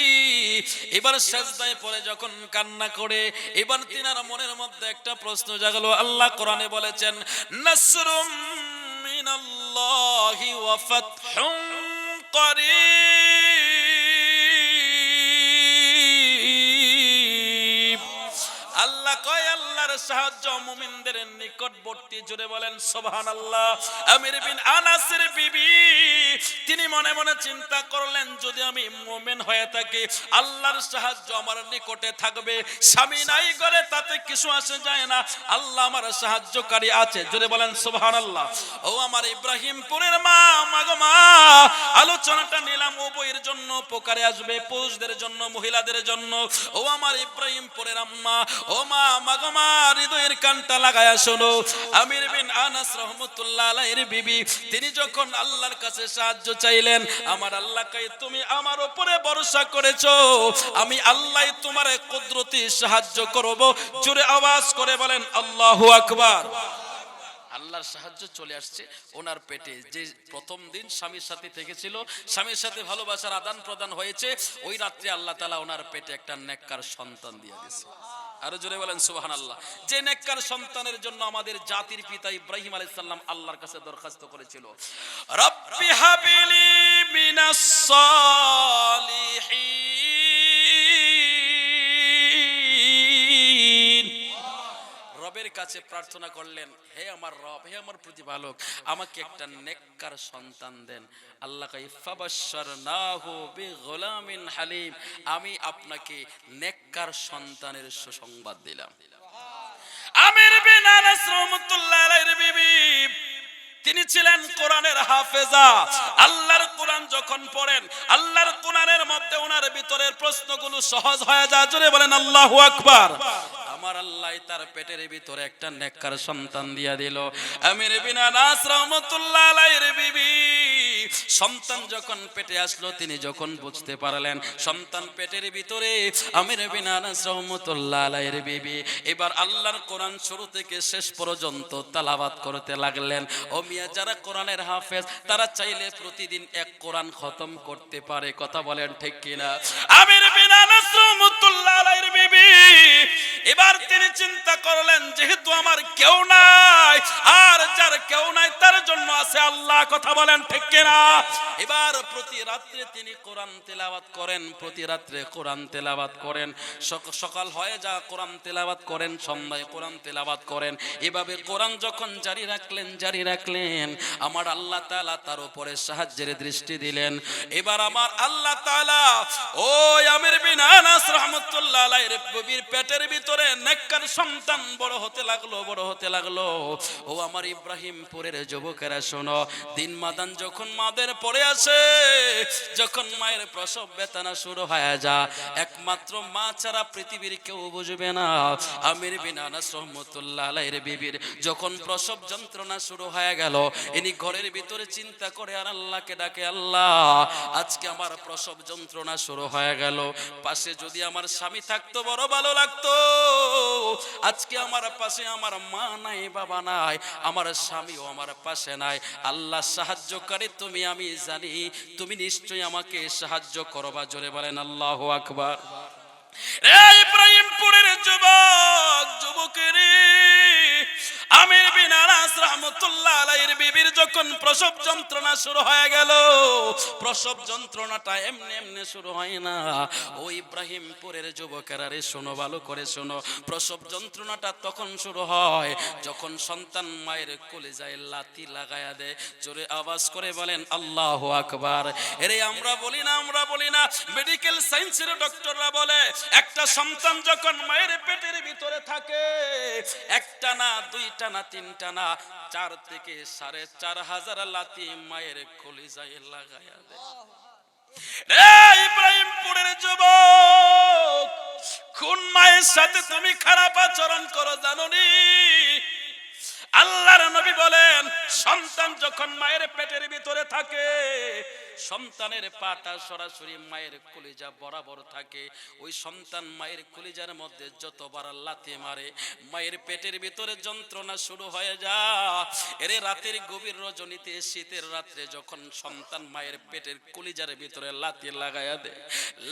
এবার সিজদায় পড়ে যখন কান্না করে, এবার তিনার মনের মধ্যে একটা প্রশ্ন জাগলো। আল্লাহ কোরআনে বলেছেন, নাসরুম মিনাল্লাহি ওয়া ফাতহুন করিব। আল্লাহ কয় আল্লাহর সাহায্য মুমিনদের নিকটবর্তী। জোরে বলেন সুবহানাল্লাহ। আমির বিন আনাসের বিবি তিনি মনে মনে চিন্তা করলেন, যদি আমি মুমিন হয়ে থাকি আল্লাহর সাহায্য আমার নিকটে থাকবে, স্বামী নাই করে তাতে কিছু আসে যায় না, আল্লাহ আমার সাহায্যকারী আছে। জোরে বলেন সুবহানাল্লাহ। ও আমার ইব্রাহিমপুরের মা, মাগো মা, আলোচনাটা নিলাম উভয়ের জন্য উপকারে আসবে, পুরুষদের জন্য, মহিলাদের জন্য। ও আমার ইব্রাহিমপুরের আম্মা, ও মা, মাগো মা, আমার হৃদয়ের কানটা লাগায়া শোনো, আমির বিন আনাস রাহমাতুল্লাহ আলাইহির বিবি তিনি যখন আল্লাহর কাছে সাহায্য চাইলেন, আমার আল্লাহকে তুমি আমার উপরে ভরসা করেছো, আমি আল্লাহ তোমার কুদরতি সাহায্য করব। জোরে আওয়াজ করে বলেন আল্লাহু আকবার। আল্লাহর সাহায্য চলে আসছে ওনার পেটে। যে প্রথম দিন স্বামীর সাথে থেকেছিল, স্বামীর সাথে ভালোবাসার আদান প্রদান হয়েছে, ওই রাত্রে আল্লাহ তাআলা ওনার পেটে একটা নেককার সন্তান দিয়ে দিয়েছে। আরো জোরে বলেন সুবহানাল্লাহ। যে নেককার সন্তানের জন্য আমাদের জাতির পিতা ইব্রাহিম আলাইহিস সালাম আল্লাহর কাছে দরখাস্ত করেছিল, রব্বি হাবিলি মিনাস সালিহিন। রবের কাছে প্রার্থনা করলেন, হে আমার রব, হে আমার প্রতিপালক, আমাকে একটা নেককার সন্তান দেন। আল্লাহ কয় ফাবাশশারনাহু বিগুলামিন হালিম, আমি আপনাকে নেককার সন্তানের সুসংবাদ দিলাম। আমির বিন আনাস রাহমাতুল্লাহ আলাইহির বিবি তিনি ছিলেন কোরআনের হাফেজা। আল্লাহর কোরআন যখন পড়েন, আল্লাহর কোরআনের মধ্যে ওনার ভিতরের প্রশ্নগুলো সহজ হয়ে যায়। জোরে বলেন আল্লাহু আকবার। আমার আল্লাহ তার পেটের ভিতরে একটা নেককার সন্তান দিয়া দিল। আমির বিন আনাস রাহমাতুল্লাহ আলাইহির বিবি সন্তান যখন পেটে আসলো, তিনি যখন বুঝতে পারলেন সন্তান পেটের ভিতরে, আমির বিন আনাস রাহমাতুল্লাহ আলাইহির বিবি এবার আল্লাহর কোরআন শুরু থেকে শেষ পর্যন্ত তেলাওয়াত করতে লাগলেন। ও মিয়া, যারা কোরআনের হাফেজ তারা চাইলে প্রতিদিন এক কোরআন খতম করতে পারে। কথা বলেন ঠিক কিনা? আমির বিন আনাস রাহমাতুল্লাহ আলাইহির বিবি এবার তিনি চিন্তা করলেন, যেহেতু আমার কেউ নাই, আর যার কেউ নাই তার জন্য আছে আল্লাহ। কথা বলেন ঠিক কিনা? এবার প্রতি রাত্রে তিনি কোরআন তেলাওয়াত করেন, প্রতি রাত্রে কোরআন তেলাওয়াত করেন। সকাল হয়ে যা কোরআন তেলাওয়াত করেন, সন্ধ্যায় কোরআন তেলাওয়াত করেন। এভাবে কোরআন যখন জারি রাখলেন, আমার আল্লাহ তাআলা তার উপরে সাহায্যের দৃষ্টি দিলেন। এবার আমার আল্লাহ তাআলা ওই আমির বিন আনাস রাহমাতুল্লাহ আলাইহির বিবির পেটের ভিতরে নেককার সন্তান বড় হতে লাগলো। ও আমার ইব্রাহিমপুরের যুবকেরা শোনো, দিন মাদান যখন মাদের পড়ে আসে, যখন মায়ের প্রসব বেদনা শুরু হয়ে যায়, একমাত্র মা ছাড়া পৃথিবীর কেউ বুঝবে না। আমির বিন আনাস রাহমাতুল্লাহ আলাইহির বিবির যখন প্রসব যন্ত্রণা শুরু হয়ে গেল, ইনি ঘরের ভিতরে চিন্তা করে আর আল্লাহকে ডাকে, আল্লাহ আজকে আমার প্রসব যন্ত্রণা শুরু হয়ে গেল, পাশে যদি আমার স্বামী থাকতো বড় ভালো লাগতো। আজকে আমার পাশে আমার মা নাই, বাবা নাই, আমার স্বামীও আমার পাশে নাই। আল্লাহ সাহায্যকারী তুমি, আমি জানি তুমি নিশ্চয়ই আমাকে সাহায্য করবা। জোরে বলেন আল্লাহু আকবার। এই ইব্রাহিমপুরের যুবকেরা, আমির বিন আনাস রাহমাতুল্লাহ আলাইহির বিবির যখন প্রসব যন্ত্রণা শুরু হয়ে গেল, প্রসব যন্ত্রণাটা এমনি শুরু হয় না। ও ইব্রাহিমপুরের যুবকেরা রে, শোনো, ভালো করে শোনো। প্রসব যন্ত্রণাটা তখন শুরু হয় যখন সন্তান মায়ের কলিজায় লাথি লাগায়া দেয়। জোরে আওয়াজ করে বলেন আল্লাহু আকবার। এরে আমরা বলি না, মেডিকেল সায়েন্সের ডক্টররা বলে একটা সন্তান যখন মায়ের পেটের ভিতরে থাকে, একটা না, দুইটা না, তিনটা না, 4 থেকে 4,500 লাথি মায়ের কলিজায় লাগায়া দেয়। ইব্রাহিমপুরের যুবক, কোন মায়ের সাথে তুমি খারাপ আচরণ করো জানোনি? আল্লাহর নবী বলেন, সন্তান যখন মায়ের পেটের ভিতরে থাকে, সন্তানের পাটা সরাসরি মায়ের কলিজা বরাবর থাকে। ওই সন্তান মায়ের কলিজার মধ্যে যতবার লাথি মারে, মায়ের পেটের ভিতরে যন্ত্রণা শুরু হয়ে যায়। এরে রাতের গভীর রজনীতে, শীতের রাত্রে যখন সন্তান মায়ের পেটের কলিজার ভিতরে লাথি লাগায়া দেয়,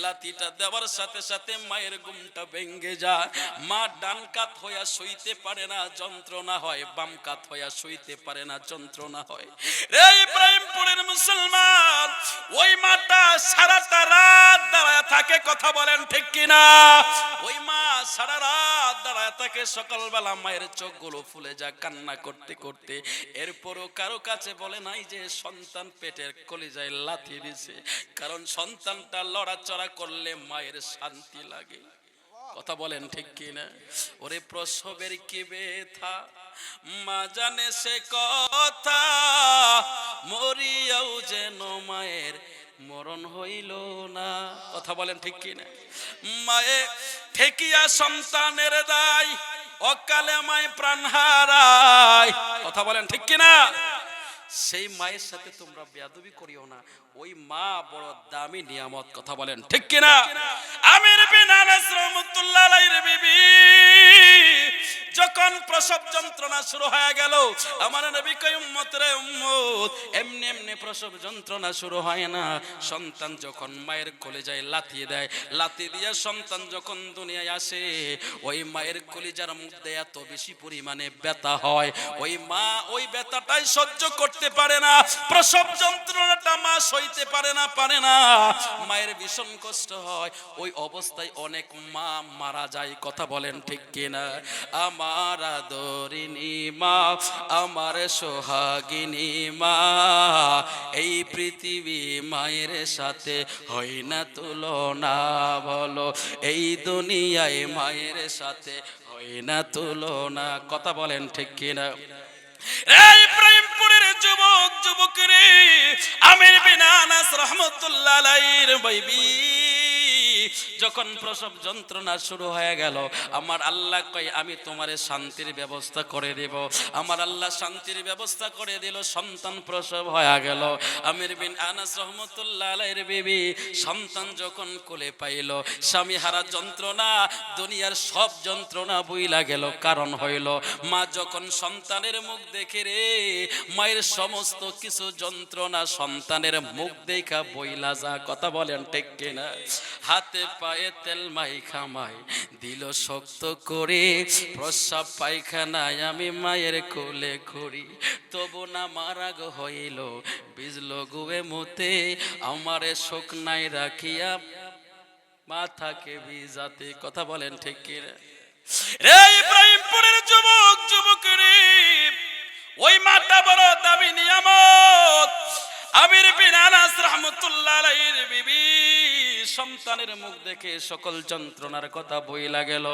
লাথিটা দেওয়ার সাথে সাথে মায়ের ঘুমটা ভেঙে যায়। মা ডান কাত হইয়া শুইতে পারে না, যন্ত্রণা হয়, বাম কাত হইয়া শুইতে পারে না, যন্ত্রণা হয়। এই ইব্রাহিমপুরের মুসলমান, ওই মাটা সারাটা রাত দাঁড়ায় থাকে। কথা বলেন ঠিক কিনা? ওই মা সারা রাত দাঁড়ায় থাকে। সকালবেলা মায়ের চোখগুলো ফুলে যায় কান্না করতে করতে। এরপরও কারো কাছে বলে নাই যে সন্তান পেটের কলিজায় লাথি দিছে, কারণ সন্তানটা লড়াচড়া করলে মায়ের শান্তি লাগে। কথা বলেন ঠিক কিনা? ওরে প্রসবের কি ব্যথা মা জানে সে কথা, মরিয়াও যেন মায়ের মরণ হইল না। কথা বলেন ঠিক কিনা? ঠেকিয়া সন্তানের দায় অকালে আমায় প্রাণ হারায়। কথা বলেন ঠিক কিনা? সেই মায়ের সাথে তোমরা বেয়াদবি করিও না, ওই মা বড় দামি নিয়ামত। কথা বলেন ঠিক কিনা? আমির বিন আনাস রাহমাতুল্লাহ আলাইহির বিবি যখন প্রসব যন্ত্রণা শুরু হয়ে গেল, আমার নবী কয় উম্মতরে উম্মত, এমনি এমনি প্রসব যন্ত্রণা শুরু হয় না। সন্তান যখন মায়ের কলিজায় লাথি দেয়, লাথি দিয়ে সন্তান যখন দুনিয়ায় আসে, ওই মায়ের কলিজার মধ্যে এত বেশি পরিমাণে ব্যথা হয়, ওই মা ওই ব্যথাটাই সহ্য করতে পারে না। প্রসব যন্ত্রণাটা মা সইতে পারে না। মায়ের ভীষণ কষ্ট হয়। ওই অবস্থায় অনেক মা মারা যায়। কথা বলেন ঠিক কিনা? আমার আদরিনী মা, আমার সোহাগিনী মা, এই পৃথিবী মায়ের সাথে হয় না তুলনা। বলো, এই দুনিয়ায় মায়ের সাথে হয় না তুলনা। কথা বলেন ঠিক কিনা? এই ইব্রাহিমপুরের যুবক যুবকরে, আমির বিন আনাস রাহমাতুল্লাহ আলাইহির বিবি যখন প্রসব যন্ত্রণা শুরু হয়ে গেল, আমার আল্লাহ কয় আমি তোমারে শান্তির ব্যবস্থা করে দেব। আমার আল্লাহ শান্তির ব্যবস্থা করে দিল। সন্তান প্রসব হয়ে গেল। আমির বিন আনাস রাহমাতুল্লাহ আলাইহির বিবি সন্তান যখন কোলে পাইল, স্বামী হারা যন্ত্রণা, দুনিয়ার সব যন্ত্রণা বইলা গেল। কারণ হইল মা যখন সন্তানের মুখ দেখে রে, মায়ের সমস্ত কিছু যন্ত্রণা সন্তানের মুখ দেখা বইলা যা। কথা বলেন ঠিক কিনা? হাতে পায়ে তেল মাইখা মাই দিল শক্ত করে, প্রস্রাব পায়খানায় আমি মায়ের কোলে করি, তবু না মারাগ হইল বিজল গুয়ে মুতে, আমারে শোক নাই রাখিয়া মাথাকে ভিজাতে। কথা বলেন ঠিক কিনা? রে ইব্রাহিমপুরের যুবক যুবকরে, ওই মাটা বড় দামি নিয়ামত। আমির বিন আনাস রাহমাতুল্লাহ আলাইহির বিবি সন্তানের মুখ দেখে সকল যন্ত্রণার কথা বইলা গেল।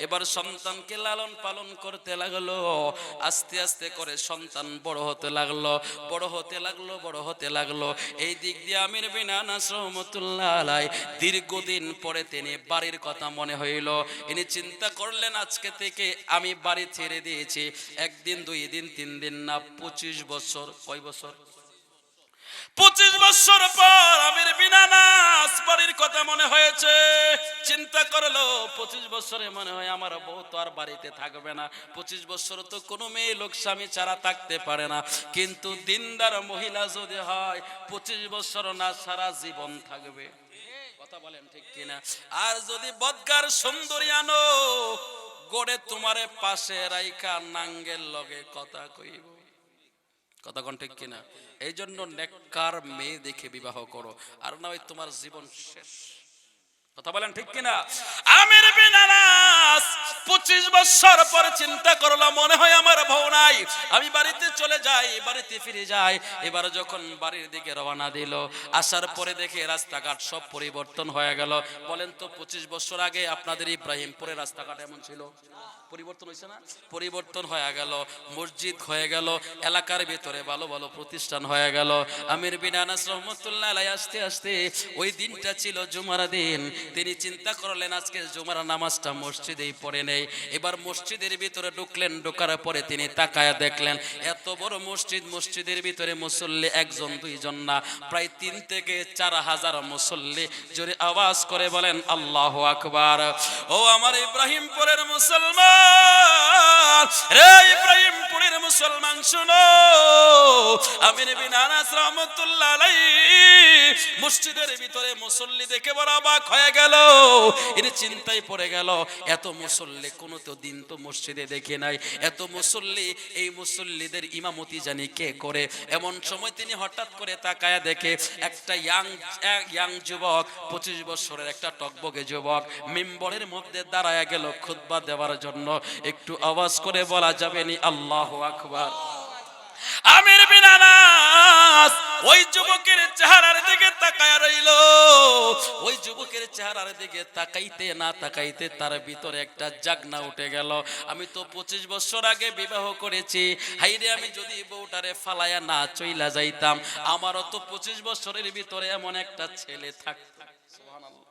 এবার সন্তানকে লালন পালন করতে লাগলো। আস্তে আস্তে করে সন্তান বড় হতে লাগলো, বড় হতে লাগলো, বড় হতে লাগলো। এই দিক দিয়ে আমির বিন আনাস রাহমাতুল্লাহ আলাইহি দীর্ঘদিন পরে তিনি বাড়ির কথা মনে হইল। ইনি চিন্তা করলেন আজকে থেকে আমি বাড়ি ছেড়ে দিয়েছি, একদিন দুই দিন তিন দিন না 25 বছর। কয় বছর? 25 বছর পর আমির বিন আনাস বাড়ির কথা মনে হয়েছে। চিন্তা করলো 25 বছরে মনে হয় আমার বউ তো আর বাড়িতে থাকবে না। 25 বছর তো কোনো মেয়ে লোক স্বামী ছাড়া থাকতে পারে না। কিন্তু দিনদার মহিলা যদি হয় 25 বছর না সারা জীবন থাকবে। কথা বলেন ঠিক কিনা? আর যদি বদগার সুন্দরী আনো, গড়ে তোমারে পাশে রাইখা নাঙ্গের লগে কথা কইব। কথা কোন ঠিক কিনা? এই জন্য নেককার মেয়ে দেখে বিবাহ করো, আর না হয় তোমার জীবন শেষ। কথা বলেন ঠিক কিনা? আমির বিন আনাস 25 বছর পর চিন্তা করলাম মনে হয় আমার বউ নাই, আমি বাড়িতে চলে যাই, বাড়িতে ফিরে যাই। এবার যখন বাড়ির দিকে রওনা দিল, আসার পরে দেখে রাস্তাঘাট সব পরিবর্তন হয়ে গেল। বলেন তো 25 বছর আগে আপনাদের ইব্রাহিমপুরের রাস্তাঘাট এমন ছিল? পরিবর্তন হয়েছে না? পরিবর্তন হয়ে গেল, মসজিদ হয়ে গেল, এলাকার ভিতরে ভালো ভালো প্রতিষ্ঠান হয়ে গেল। আমির বিন আনাস রাহমাতুল্লাহ আলাইহি আস্তে আস্তে, ওই দিনটা ছিল জুমার দিন, তিনি চিন্তা করলেন আজকে জুমার নামাজটা মসজিদেই পড়ে নেই। এবার মসজিদের ভিতরে ঢুকলেন, ঢোকার পরে তিনি তাকায়া দেখলেন এত বড় মসজিদ, মসজিদের ভিতরে মুসল্লি একজন দুইজন না, প্রায় 3 থেকে 4 হাজার মুসল্লি। জোরে আওয়াজ করে বলেন আল্লাহু আকবার। ও আমার ইব্রাহিমপুরের মুসলমান রে, ইব্রাহিমপুরের মুসলমান শুনো, আমির বিন আনাস রাহমাতুল্লাহ আলাইহি মসজিদের ভিতরে মুসল্লি দেখে বড় অবাক হয়ে গেল। এর চিন্তায় পড়ে গেল এত মুসল্লি কোনো তো দিন তো মসজিদে দেখে নাই, এত মুসল্লি, এই মুসল্লিদের ইমামতি জানি কে করে। এমন সময় তিনি হঠাৎ করে তাকায়া দেখে একটা ইয়াং যুবক, 25 বছরের একটা টকবগে যুবক মিম্বরের মধ্যে দাঁড়ায়া গেল খুতবা দেওয়ার জন্য। একটু আওয়াজ করে বলা যাবে নি আল্লাহু আকবার? আমির বিন আনাস ওই যুবকের চেহারার দিকে তাকায়া রইল। ওই যুবকের চেহারার দিকে তাকাইতে না তাকাইতে তার ভিতরে একটা জাগনা উঠে গেল। আমি তো 25 বছর আগে বিবাহ করেছি, হাইরে আমি যদি বউটারে ফালায়া না চইলা যাইতাম, আমারও তো 25 বছরের ভিতরে এমন একটা ছেলে থাকতো। সুবহানাল্লাহ।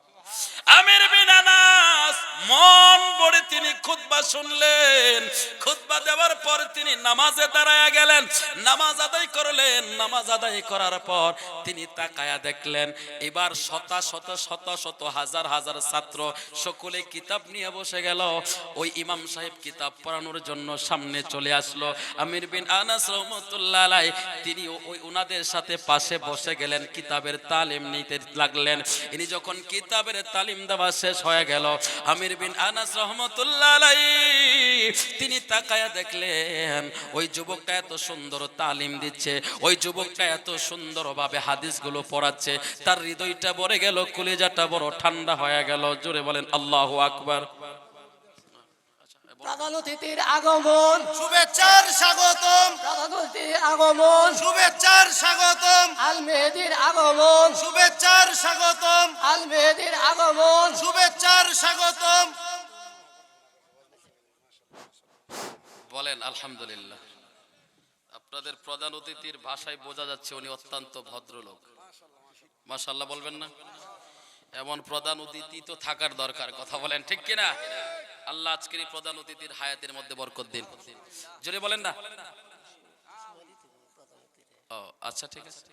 আমির বিন আনাস মন ভরে তিনি খুতবা শুনলেন। খুতবা দেওয়ার পর তিনি নামাজে দাঁড়ায়া গেলেন, নামাজ আদায় করলেন। নামাজ আদায় করার পর তিনি তাকায়া দেখলেন এবার শত শত শত শত হাজার হাজার ছাত্র সকলে কিতাব নিয়ে বসে গেল। ওই ইমাম সাহেব কিতাব পড়ানোর জন্য সামনে চলে আসলো। আমির বিন আনাস রাহমাতুল্লাহ আলাইহি তিনি ওই উনাদের সাথে পাশে বসে গেলেন, কিতাবের তালিম নিতে লাগলেন। ইনি যখন কিতাবের তালিম দেওয়া শেষ হয়ে গেল, আমির বিন আনাস রাহমাতুল্লাহ আলাইহি তিনি তাকায়া দেখলেন ওই যুবকটা এত সুন্দর তালিম দিচ্ছে, ওই যুবকটা এত সুন্দরভাবে হাদিসগুলো পড়াচ্ছে, তার হৃদয়টা ভরে গেল, কলিজাটা বড় ঠান্ডা হয়ে গেল। জোরে বলেন আল্লাহু আকবার। প্রধান অতিথির আগমন, শুভেচ্ছার স্বাগতম, প্রধান অতিথির আগমন, শুভেচ্ছার স্বাগতম, আল মেহেদির আগমন, শুভেচ্ছার স্বাগতম, আল মেহেদির আগমন। শুভেচ্ছার স্বাগতম। বলেন আলহামদুলিল্লাহ। আপনাদের প্রধান অতিথির ভাষায় বোঝা যাচ্ছে উনি অত্যন্ত ভদ্রলোক। মাশাআল্লাহ বলবেন না? এমন প্রধান অতিথি তো থাকার দরকার, কথা বলেন ঠিক কিনা? আল্লাহ আজকের এই প্রধান অতিথির হায়াতের মধ্যে বরকত দিন। জোরে বলেন না? ও আচ্ছা ঠিক আছে।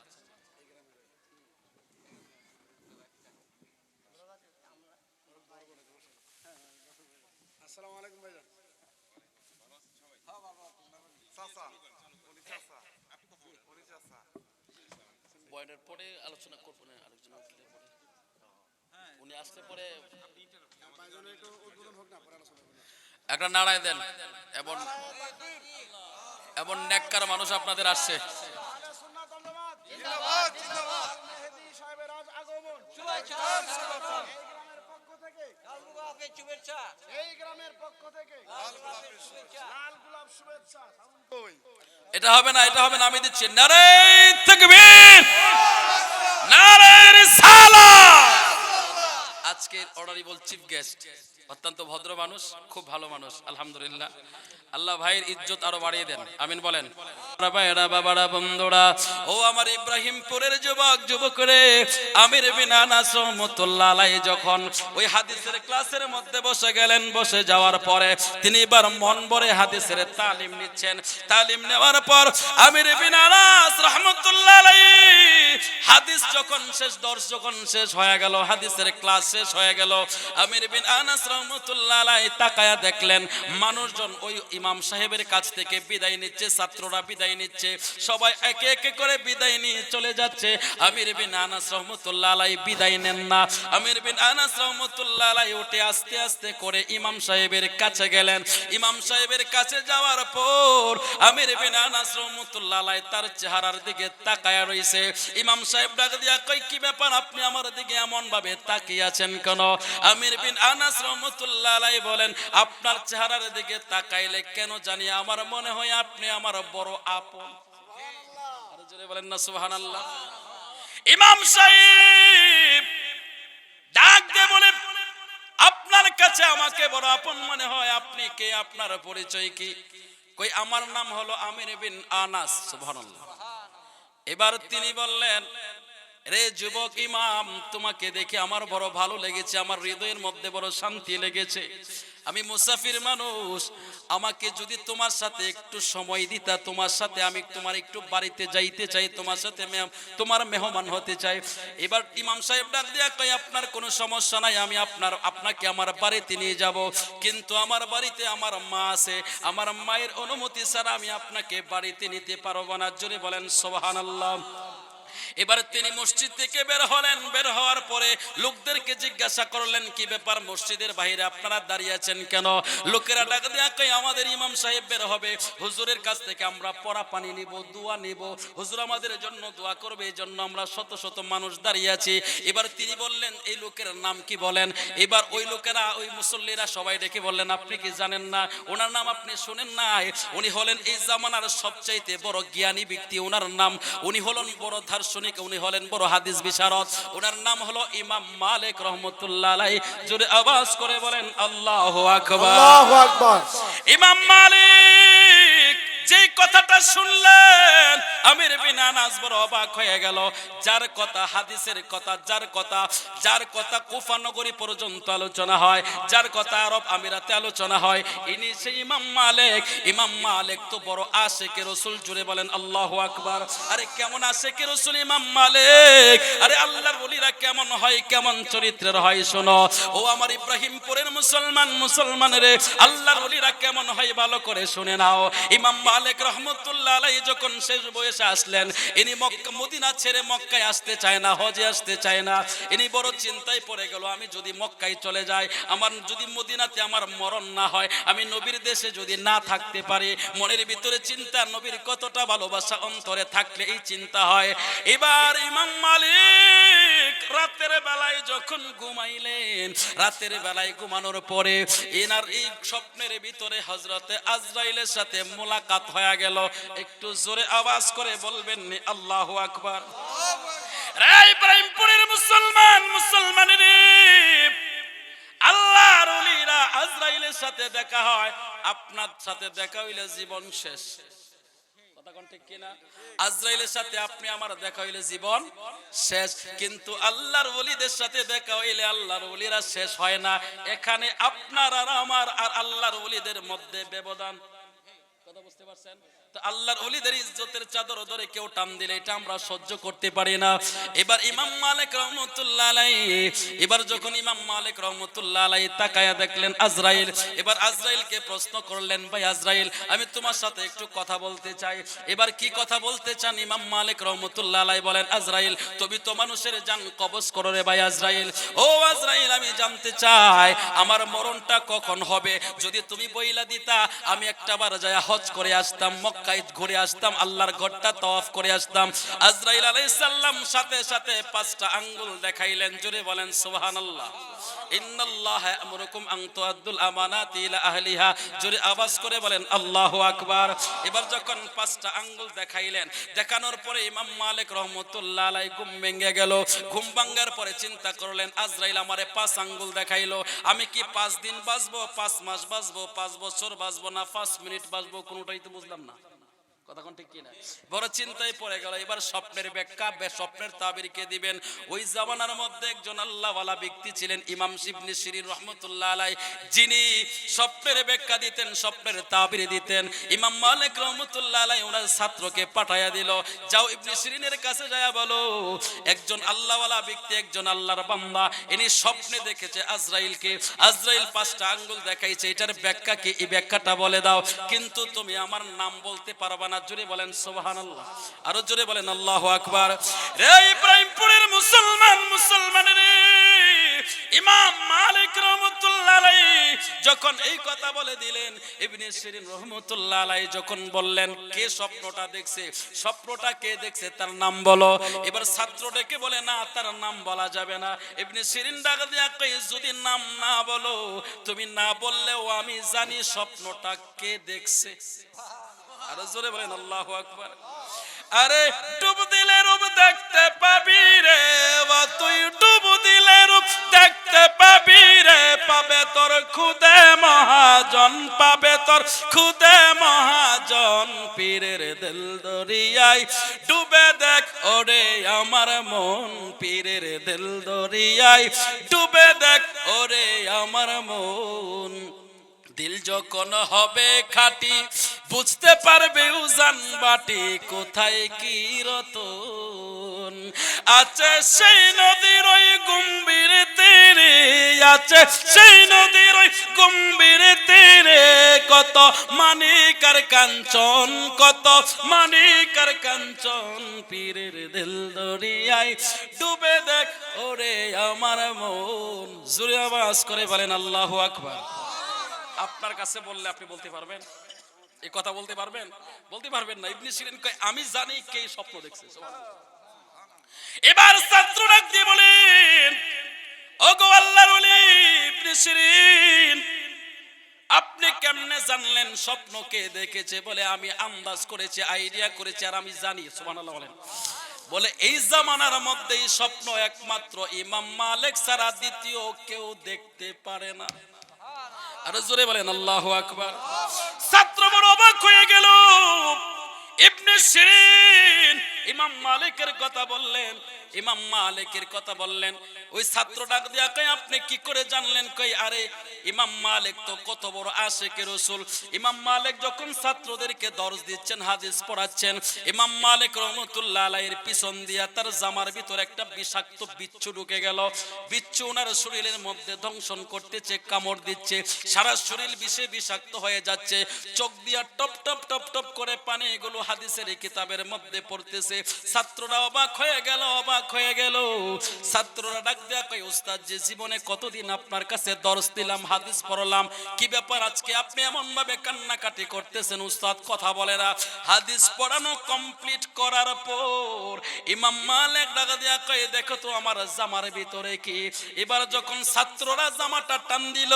আসসালামু আলাইকুম ভাইজান। বয়ানের পরে আলোচনা করব না, আলোচনা করলে পরে উনি আসতে পরে একটা নাড়ায় দেন। এমন এমন নেককার মানুষ আপনাদের আসছে। জিন্দাবাদ জিন্দাবাদ। মেহেদী সাহেবের আজ আগমন, শুভেচ্ছা স্বাগতম। এই গ্রামের পক্ষ থেকে লাল গোলাপ শুভেচ্ছা। এটা হবে না, এটা হবে না, আমি দিচ্ছি নারে তাকবীর, নারে রিসালাত। আজকের অনারেবল চিফ গেস্ট অত্যন্ত ভদ্র মানুষ, খুব ভালো মানুষ, আলহামদুলিল্লাহ। আল্লাহ ভাইয়ের ইজ্জত আরো বাড়িয়ে দেন, আমিন বলেন। ভাইরা বাবারা বন্ধুরা, ও আমার ইব্রাহিমপুরের যুবক যুবকরে, আমির বিন আনাস রাহমাতুল্লাহ আলাইহি যখন ওই হাদিসের ক্লাসের মধ্যে বসে গেলেন, বসে যাওয়ার পরে তিনি এবার মন ভরে হাদিসের তালিম নিচ্ছেন। তালিম নেওয়ার পর আমির বিন আনাস রাহমাতুল্লাহ আলাইহি হাদিস যখন শেষ, দর্শ যখন শেষ হয়ে গেল, হাদিসের ক্লাস শেষ হয়ে গেল, আমির বিন আনাস রাহমাতুল্লাহ আলাইহি তাকায়া দেখলেন মানুষজন ওই ইমাম সাহেবের কাছ থেকে বিদায় নিচ্ছে, ছাত্ররা বিদায় নিচ্ছে, সবাই একে একে করে বিদায় নিয়ে চলে যাচ্ছে। আমির বিন আনাস রাহমাতুল্লাহ আলাইহি বিদায় নেন না। আমির বিন আনাস রাহমাতুল্লাহ আলাইহি উঠে আস্তে আস্তে করে ইমাম সাহেবের কাছে গেলেন। ইমাম সাহেবের কাছে যাওয়ার পর আমির বিন আনাস রাহমাতুল্লাহ আলাইহি তার চেহারার দিকে তাকায়া রইছে। ইমাম সাহেব ডাক দিয়া কই, কি ব্যাপার, আপনি আমার দিকে এমন ভাবে তাকিয়ে আছেন কেন? আমির বিন আনাস রাহমাতুল্লাহ আলাইহি বলেন, আপনার চেহারার দিকে তাকাইলে কেন জানি আমার মনে হয় আপনি আমার বড় আপন। আরে জোরে বলেন না সুবহানাল্লাহ। ইমাম সাহেব ডাক দিয়ে বলে, আপনার কাছে আমাকে বড় আপন মনে হয়, আপনি কে, আপনার পরিচয় কি? কই, আমার নাম হলো আমির বিন আনাস। সুবহানাল্লাহ। এবার তিনি বললেন, রে যুবক ইমাম, তোমাকে দেখে আমার বড় ভালো লেগেছে, আমার হৃদয়ের মধ্যে বড় শান্তি লেগেছে। আমি মুসাফির মানুষ, আমাকে যদি তোমার সাথে একটু সময় দিতা, তোমার সাথে আমি তোমার একটু বাড়িতে যাইতে চাই, তোমার সাথে তোমার মেহমান হতে চাই। এবার ইমাম সাহেব ডাক দিয়া কই, আপনার কোনো সমস্যা নাই, আমি আপনাকে আমার বাড়িতে নিয়ে যাব, কিন্তু আমার বাড়িতে আমার মা আছে, আমার মায়ের অনুমতি ছাড়া আমি আপনাকে বাড়িতে নিতে পারবো না। জোরে বলেন সুবহানাল্লাহ। এবার তিনি মসজিদ থেকে বের হলেন। বের হওয়ার পরে লোকদেরকে জিজ্ঞাসা করলেন, কি ব্যাপার, মসজিদের বাইরে আপনারা দাঁড়িয়ে আছেন কেন? লোকেরা ডাক দিয়া কই, আমাদের ইমাম সাহেব বের হবে, হুজুরের কাছ থেকে আমরা পরা পানি নিব, দোয়া নিব, হুজুর আমাদের জন্য দোয়া করবে, এই জন্য আমরা শত শত মানুষ দাঁড়িয়ে আছি। এবার তিনি বললেন, এই লোকের নাম কি বলেন? এবার ওই লোকেরা, ওই মুসল্লিরা সবাই ডেকে বললেন, আপনি কি জানেন না ওনার নাম? আপনি শুনেন না? উনি হলেন এই জামানার সবচাইতে বড় জ্ঞানী ব্যক্তি, ওনার নাম, উনি হলেন বড় দার্শনিক, উনি হলেন বড় হাদিস বিশারদ, ওনার নাম হলো ইমাম মালিক রাহমাতুল্লাহ আলাইহি। জোরে আওয়াজ করে বলেন আল্লাহু আকবার, আল্লাহু আকবার। ইমাম মালিক যেই কথাটা শুনলেন আমির বিন আনাস বড় অবাক হয়ে গেল। যার কথা হাদিসের কথা, যার কথা কুফা নগরী পর্যন্ত আলোচনা হয়, যার কথা আরব আমিরাতে আলোচনা হয়, ইনি সেই ইমাম মালিক। ইমাম মালিক তো বড় আশিকে রাসূল, জুড়ে বলেন আল্লাহু আকবার। আরে কেমন আশিকে রাসূল ইমাম মালিক! আরে আল্লাহর ওলিরা কেমন হয়, কেমন চরিত্রের হয় শোনো। ও আমার ইব্রাহিমপুরের মুসলমান রে, আল্লাহর ওলিরা কেমন হয় ভালো করে শুনে নাও। ইমাম মালিক রহমতুল্লাহ আলাইহি যখন শেষ বয়সে আসলেন, ইনি মক্কা মদিনা ছেড়ে মক্কায় আসতে চায় না, হজে আসতে চায় না। ইনি বড় চিন্তায় পড়ে গেল, আমি যদি মক্কায় চলে যাই, আমার যদি মদিনাতে আমার মরণ না হয়, আমি নবীর দেশে যদি না থাকতে পারি, মনের ভিতরে চিন্তা, নবীর কতটা ভালোবাসা অন্তরে থাকলে এই চিন্তা হয়। এবার ইমাম মালিক রাতের বেলায় যখন ঘুমাইলেন, রাতের বেলায় ঘুমানোর পরে এনার এই স্বপ্নের ভিতরে হযরতে আজরাইলের সাথে মোলাকাত হয়ে গেল। একটু জোরে আওয়াজ করে বলবেন নি আল্লাহু আকবার। রে ইব্রাহিমপুরের মুসলমান রে, আল্লাহর ওলিরা আজরাইলের সাথে দেখা হয়। আপনার সাথে দেখা হইলে জীবন শেষ, কথা কোন ঠিক কিনা? আজরাইলের সাথে আপনি আমার দেখা হইলে জীবন শেষ, কিন্তু আল্লাহর ওলিদের সাথে দেখা হইলে আল্লাহর ওলিরা শেষ হয় না। এখানে আপনার আর আমার আর আল্লাহর ওলিদের মধ্যে ব্যবধান, কথা বুঝতে পারছেন? তো আল্লাহর ওলিদের ইজ্জতের চাদর ধরে কেউ টান দিলে এটা আমরা সহ্য করতে পারি না। এবার ইমাম মালিক রহমতুল্লাহ আলাইহি, এবার যখন ইমাম মালিক রহমতুল্লাহ আলাইহি তাকায়া দেখলেন আজরাইল, এবার আজরাইলকে প্রশ্ন করলেন, ভাই আজরাইল, আমি তোমার সাথে একটু কথা বলতে চাই। এবার কি কথা বলতে চান? ইমাম মালিক রহমতুল্লাহ আলাইহি বলেন, আজরাইল, তুমি তো মানুষের জান কবজ করো রে ভাই আজরাইল। ও আজরাইল, আমি জানতে চাই আমার মরণটা কখন হবে। যদি তুমি বইলা দিতা, আমি একটাবার যায় হজ করে আসতাম, মক্কায় ঘুরে আসতাম, আল্লাহর ঘরটা তাওয়াফ করে আসতাম। আজরাইল আলাইহিস সালাম সাথে সাথে 5টা আঙ্গুল দেখাইলেন, জোরে বলেন সুবহানাল্লাহ। ইন্নাল্লাহা ইয়ামুরুকুম আন তুআদ্দুল আমানাতি ইলা আহলিহা, জোরে আওয়াজ করে বলেন আল্লাহু আকবার। এবার যখন 5টা আঙ্গুল দেখাইলেন, দেখানোর পরে ইমাম মালিক রহমতুল্লাহ আলাইহি ঘুম ভেঙে গেল। ঘুম ভাঙার পরে চিন্তা করলেন, আজরাইল আমারে 5 আঙ্গুল দেখাইলো, আমি কি 5 দিন বাঁচবো, 5 মাস বাঁচবো, 5 বছর বাঁচবো, না 5 মিনিট বাঁচবো, কোনোটাই তো বুঝলাম না, কথা কোন ঠিক কিনা? বড় চিন্তায় পড়ে গেল। এবার স্বপ্নের ব্যাখ্যা, স্বপ্নের তাবির কে দিবেন? ওই জামানার মধ্যে একজন আল্লাহওয়ালা ব্যক্তি ছিলেন ইমাম ইবনে সিরিন রাহমাতুল্লাহ আলাইহি, যিনি স্বপ্নের ব্যাখ্যা দিতেন, স্বপ্নের তাবির দিতেন। ইমাম মালিক রাহমাতুল্লাহ আলাইহি ওনার ছাত্রকে পাঠায়া দিল, যাও ইবনে সিরিনের কাছে যায় বলো, একজন আল্লাহওয়ালা ব্যক্তি, একজন আল্লাহর বান্দা, ইনি স্বপ্নে দেখেছে আজরাইলকে। আজরাইল 5টা আঙ্গুল দেখাইছে, এটার ব্যাখ্যা কি? এই ব্যাখ্যাটা বলে দাও, কিন্তু তুমি আমার নাম বলতে পারবা না। জোরে বলেন সুবহানাল্লাহ, আরো জোরে বলেন আল্লাহু আকবার। রে ইব্রাহিমপুরের মুসলমান রে, ইমাম মালিক রহমতুল্লাহ আলাইহি যখন এই কথা বলে দিলেন, ইবনে সিরিন রহমতুল্লাহ আলাইহি যখন বললেন, কে স্বপ্নটা দেখছে, স্বপ্নটা কে দেখছে, তার নাম বলো। এবার ছাত্র ডেকে বলে, না, তার নাম বলা যাবে না। ইবনে সিরিন ডাক দিয়া কই, যদি নাম না বলো, তুমি না বললেও আমি জানি স্বপ্নটা কে দেখছে। আরো জোরে বলেন আল্লাহু আকবার। আরে ডুব দিলে রূপ দেখতে পাবি রে, তুই ডুব দিলে রূপ দেখতে পাবি রে, পাবে তোর খুদে মহাজন, পাবে তোর খুদে মহাজন, পীরের দিল দরিয়ায় ডুবে দেখ ওরে আমার মন, পীরের দিল দরিয়ায় ডুবে দেখ ওরে আমার মন। দিল যখন হবে খাঁটি, বুঝতে পারবে উজান বাটি, কোথায় কি রতন আছে সেই নদীর ওই গম্ভীর তীরে, আছে সেই নদীর ওই গম্ভীর তীরে, কত মানিক আর কাঞ্চন, কত মানিক আর কাঞ্চন, পীরের দিল দরিয়ায় ডুবে দেখ ওরে আমার মন। জোরে আওয়াজ করে বলেন আল্লাহু আকবার। আপনার কাছে বললে আপনি বলতে পারবেন? এই কথা বলতে পারবেন? বলতে পারবেন না। ইবনে সিরিন কয়, আমি জানি কে স্বপ্ন দেখছে। এবার ছাত্র ডাক দিয়ে বলেন, ওগো আল্লাহর ওলি ইবনে সিরিন, আপনি কেমনে জানলেন স্বপ্ন কে দেখেছে? বলে, আমি আন্দাজ করেছি, আইডিয়া করেছি, আর আমি জানি। সুবহানাল্লাহ বলেন। বলে, এই জামানার মধ্যে এই স্বপ্ন একমাত্র ইমাম মালিক ছাড়া দ্বিতীয় কেউ দেখতে পারে না। আরো জোরে বলেন আল্লাহু আকবার। ছাত্র বড় অবাক হয়ে গেল, ইবনে সিরিন ইমাম মালিকের কথা বললেন, ইমাম মালিকের কথা বললেন। ওই ছাত্র ডাক দিয়া কয় আপনি কি করে জানলেন? কই আরে ইমাম মালিক তো কত বড় আশিকে রাসূল। ইমাম মালিক যখন ছাত্রদেরকে দর্শ দিচ্ছেন, হাদিস পড়াচ্ছেন, ইমাম মালিক রহমাতুল্লাহ আলাইহির পিছন দিয়া তার জামার ভিতর একটা বিষাক্ত বিচ্ছু ঢুকে গেল। বিচ্ছু ওনার শরীরের মধ্যে দংশন করতেছে, কামড় দিচ্ছে, সারা শরীর বিষে বিষাক্ত হয়ে যাচ্ছে, চোখ দিয়া টপ টপ টপ টপ করে পানি এগুলো হাদিসের কিতাবের মধ্যে পড়তেছে। ছাত্ররা অবাক হয়ে গেল, অবাক হয়ে গেল। ছাত্ররা ডাক দেয়া কয় উস্তাদ যে জীবনে কতদিন আপনার কাছে দর্শ দিলাম, হাদিস পড়লাম, কি ব্যাপার আজকে আপনি এমন ভাবে কান্নাকাটি করতেছেন? উস্তাদ কথা বলে না। হাদিস পড়ানো কমপ্লিট করার পর ইমাম মালিক ডাক দেয়া কয় দেখো তো আমার জামার ভিতরে কি। এবার যখন ছাত্ররা জামাটা টান দিল,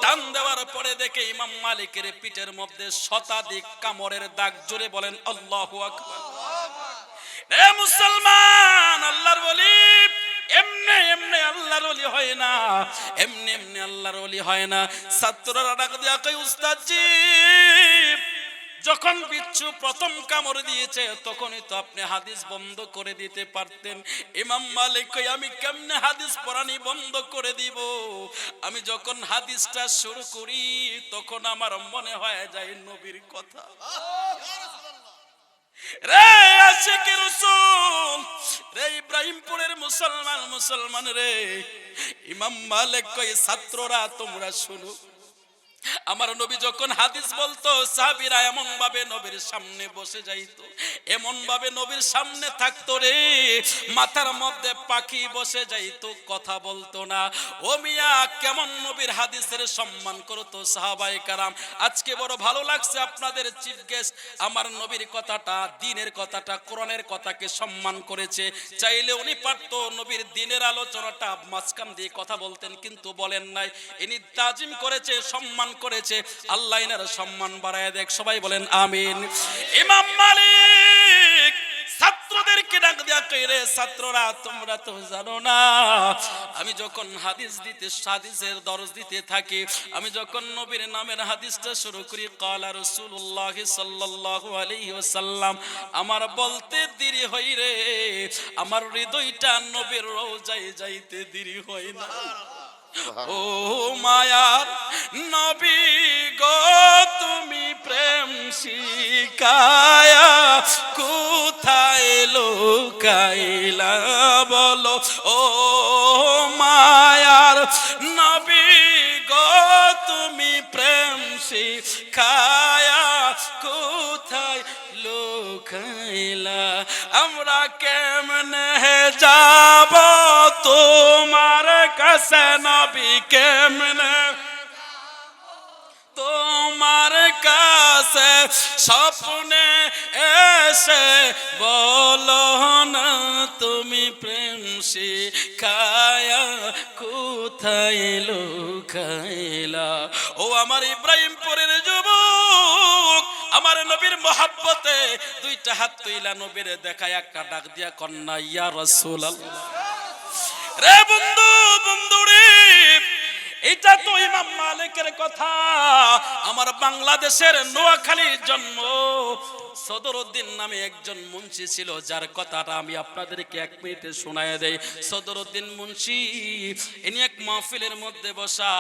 টান দেওয়ার পরে দেখে ইমাম মালিকের পিঠের মধ্যে শতাধিক কামড়ের দাগ। জোরে বলেন আল্লাহু আকবার। এ মুসলমান, আল্লাহর ওলি এমনি এমনি আল্লাহর ওলি হয় না, এমনি এমনি আল্লাহর ওলি হয় না। ছাত্ররা ডাক দিয়া কয় উস্তাদজি যখন বিচ্ছু প্রথম কামড় দিয়েছে তখনই তো আপনি হাদিস বন্ধ করে দিতে পারতেন। ইমাম মালিক কই আমি কেমনে হাদিস পড়ানি বন্ধ করে দিব? আমি যখন হাদিসটা শুরু করি তখন আমার মনে হয়ে যায় নবীর কথা। রে আশিকে রাসূল, রে ইব্রাহিমপুরের মুসলমান, মুসলমান রে। ইমাম মালিক কই ছাত্ররা তোমরা শুনো, আমার নবী যখন হাদিস বলতো সাহাবীরা এমন ভাবে নবীর সামনে বসে যাইতো, এমন ভাবে নবীর সামনে থাকতো রে, মাথার মধ্যে পাখি বসে যাইতো, কথা বলতো না। ও মিয়া কেমন নবীর হাদিসের সম্মান করতো সাহাবায়ে কেরাম। আজকে বড় ভালো লাগছে আপনাদের চিফ গেস্ট আমার নবীর কথাটা, দ্বীনের কথাটা, কোরআনের কথাকে সম্মান করেছে। চাইলে উনি পারতো নবীর দ্বীনের আলোচনাটা মাঝখান দিয়ে কথা বলতেন, কিন্তু বলেন নাই। ইনি তাজিম করেছে, সম্মান করেছে। আল্লাহ এনার সম্মান বাড়ায় দেখ, সবাই বলেন আমিন। ইমাম মালিক ছাত্রদেরকে ডাক দিয়া কই রে ছাত্ররা তোমরা তো জানো না আমি যখন হাদিসের দর্শ দিতে থাকি, আমি যখন নবীর নামের হাদিসটা শুরু করি ক্বালা রাসূলুল্লাহ সাল্লাল্লাহু আলাইহি ওয়াসাল্লাম, আমার বলতে দেরি হয় রে, আমার হৃদয়টা নবীর রওজায় যাইতে দেরি হয় না। ও মায়ার নবী গো তুমি প্রেম শিখায়া কোথায় লুকাইলা বলো? ও মায়ার নবী গো তুমি প্রেম শিখায়া কোথায় লুকাইলা? আমরা কেমনে যাব তোমার কাছে নবী, কেমনে তোমার কাছে স্বপ্নে এসে বলো না তুমি প্রেম শিখায়া কোথায় লুকাইলা? ও আমার ইব্রাহিমপুরের যুবক, আমার নবীর মহব্বতে দুইটা হাত তুইলা নবীর দেখায় একটা ডাক দিয়া কন্যা ইয়া রাসূলুল্লাহ। রে বন্ধু, বন্ধু রে, এটা তো ইমাম মালিকের কথা। আমার বাংলাদেশের নোয়াখালীর জন্ম সদরউদ্দিন নামে একজন মুন্সি ছিল, যার কথাটা আমি আপনাদেরকে এক মিনিটে শোনায় দেই। সদরউদ্দিন মুন্সি ইনি এক মাহফিলের মধ্যে বসা,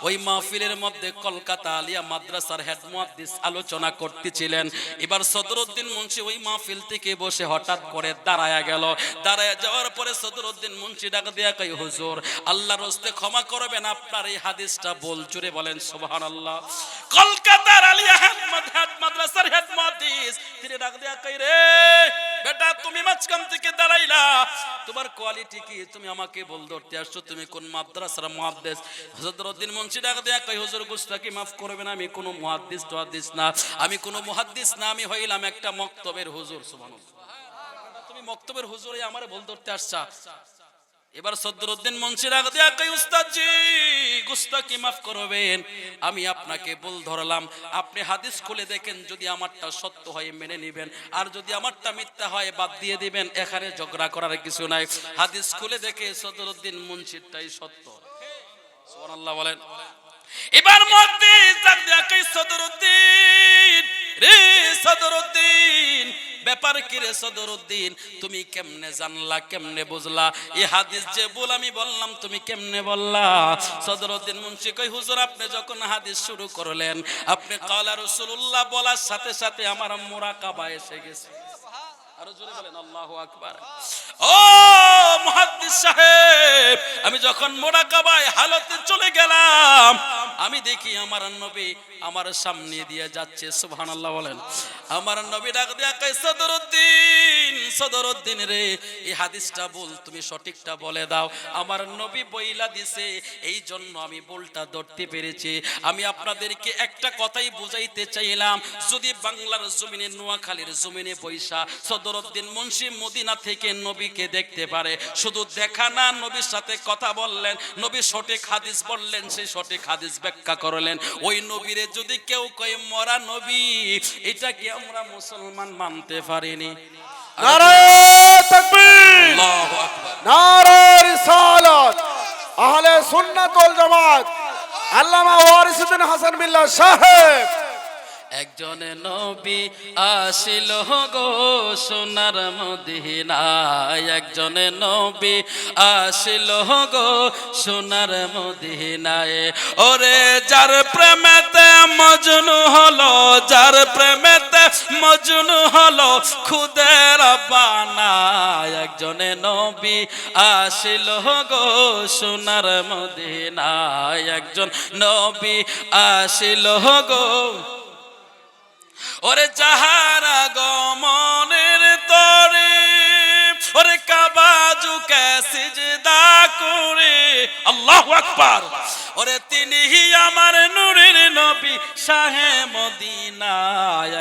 ওই মাহফিলের মধ্যে কলকাতা আলিয়া মাদ্রাসার হেড মুহাদ্দিস আলোচনা করতেছিলেন। এবার সদরউদ্দিন মুন্সি ওই মাহফিল থেকে বসে হঠাৎ করে দাঁড়ায়া গেল। দাঁড়ায়া যাওয়ার পরে সদরউদ্দিন মুন্সি ডাক দিয়া কই হুজুর আল্লাহর রাস্তে ক্ষমা করবেন, আপনার এই হাদিসটা বল। জোরে বলেন সুবহানাল্লাহ। কলকাতার আলিয়া হেড মাদ্রাসার হেড মুহাদ্দিস তিনি ডাক দিয়া কই রে বেটা তুমি মাঝখান থেকে দাঁড়াইলা, তোমার কোয়ালিটি কি? তুমি আমাকে বল ধরতে আসছো, তুমি কোন মাদ্রাসার মুহাদ্দিস? সদরউদ্দিন মুন্সি ডাক দিয়া কই হুজুর গুস্তাকি মাফ করবেন, আমি কোন মুহাদ্দিস না, আমি কোন মুহাদ্দিস না, আমি হইলাম একটা মক্তবের হুজুর। সুবহানাল্লাহ। তুমি মক্তবের হুজুরে আমারে বল ধরতে আসছা? এবার সদরউদ্দিন মুন্সি ডাক দিয়া কই উস্তাদজি গুস্তাকি মাফ করবেন, আমি আপনাকে বল ধরলাম, আপনি হাদিস খুলে দেখেন, যদি আমারটা সত্য হয় মেনে নেবেন, আর যদি আমারটা মিথ্যা হয় বাদ দিয়ে দিবেন, এখানে ঝগড়া করার কিছু নাই। হাদিস খুলে দেখে সদরউদ্দিন মুন্সিরটাই সত্য। সুবহানাল্লাহ বলেন। এবার মুহাদ্দিস ডাক দিয়া কই সদরউদ্দিন রে, সদরউদ্দিন ব্যাপার কি রে সদরুদ্দিন, তুমি কেমনে জানলা, কেমনে বুঝলা? এই হাদিস যে বল আমি বললাম, তুমি কেমনে বললা? সদরুদ্দিন মুন্সি কই, হুজুর আপনি যখন হাদিস শুরু করলেন, আপনি কালা রাসূলুল্লাহ বলার সাথে সাথে আমার মুরাকাবা এসে গেছে। আরো জোরে বলেন আল্লাহু আকবার। ও মুহাদ্দিস সাহেব, আমি যখন মুরাকাবায় হালতে চলে গেলাম, আমি দেখি আমার নবী আমার সামনে দিয়ে যাচ্ছে। সুবহানাল্লাহ বলেন। আমার নবী ডাক দিয়া কয়, সদরুদ্দিন, সদরুদ্দিন রে, এই হাদিসটা বল, তুমি সঠিকটা বলে দাও। আমার নবী বইলা দিছে, এই জন্য আমি বলটা ধরতে পেরেছি। আমি আপনাদেরকে একটা কথাই বুঝাইতে চাইলাম, যদি বাংলার জমিনে, নোয়াখালীর জমিনে বৈশা সদরুদ্দিন মুন্সি মদিনা থেকে নবীকে দেখতে পারে, শুধু দেখা না, নবীর সাথে কথা বললেন, নবী সঠিক হাদিস বললেন, সেই সঠিক হাদিস ব্যাখ্যা করলেন, ওই নবীরে যদি কেউ কয় মরা নবী, এটা কি আমরা মুসলমান মানতে পারিনি? নারায়ে তাকবীর, আল্লাহু আকবার। নারায়ে রিসালাত, আহলে সুন্নাত ওয়াল জামাত, আল্লামা ওয়ারিসউদ্দিন হাসান বিল্লাহ সাহেব। একজন নবী আসিল গো সোনার মদিনায়, একজন নবী আসিল গো সোনার মদিনায়। ওরে যার প্রেমেতে মজনু হলো, যার প্রেমেতে মজনু হলো খুদের বানায়, একজন নবী আসিল গো সোনার মদিনায়, একজন নবী আসিল গো। ওরে যাহারা গমনের তরে, ওরে কাবা ঝুঁকে সিজদা করে, আল্লাহু আকবার, ওরে তিনিই আমার নূরের নবী শাহে মদিনা,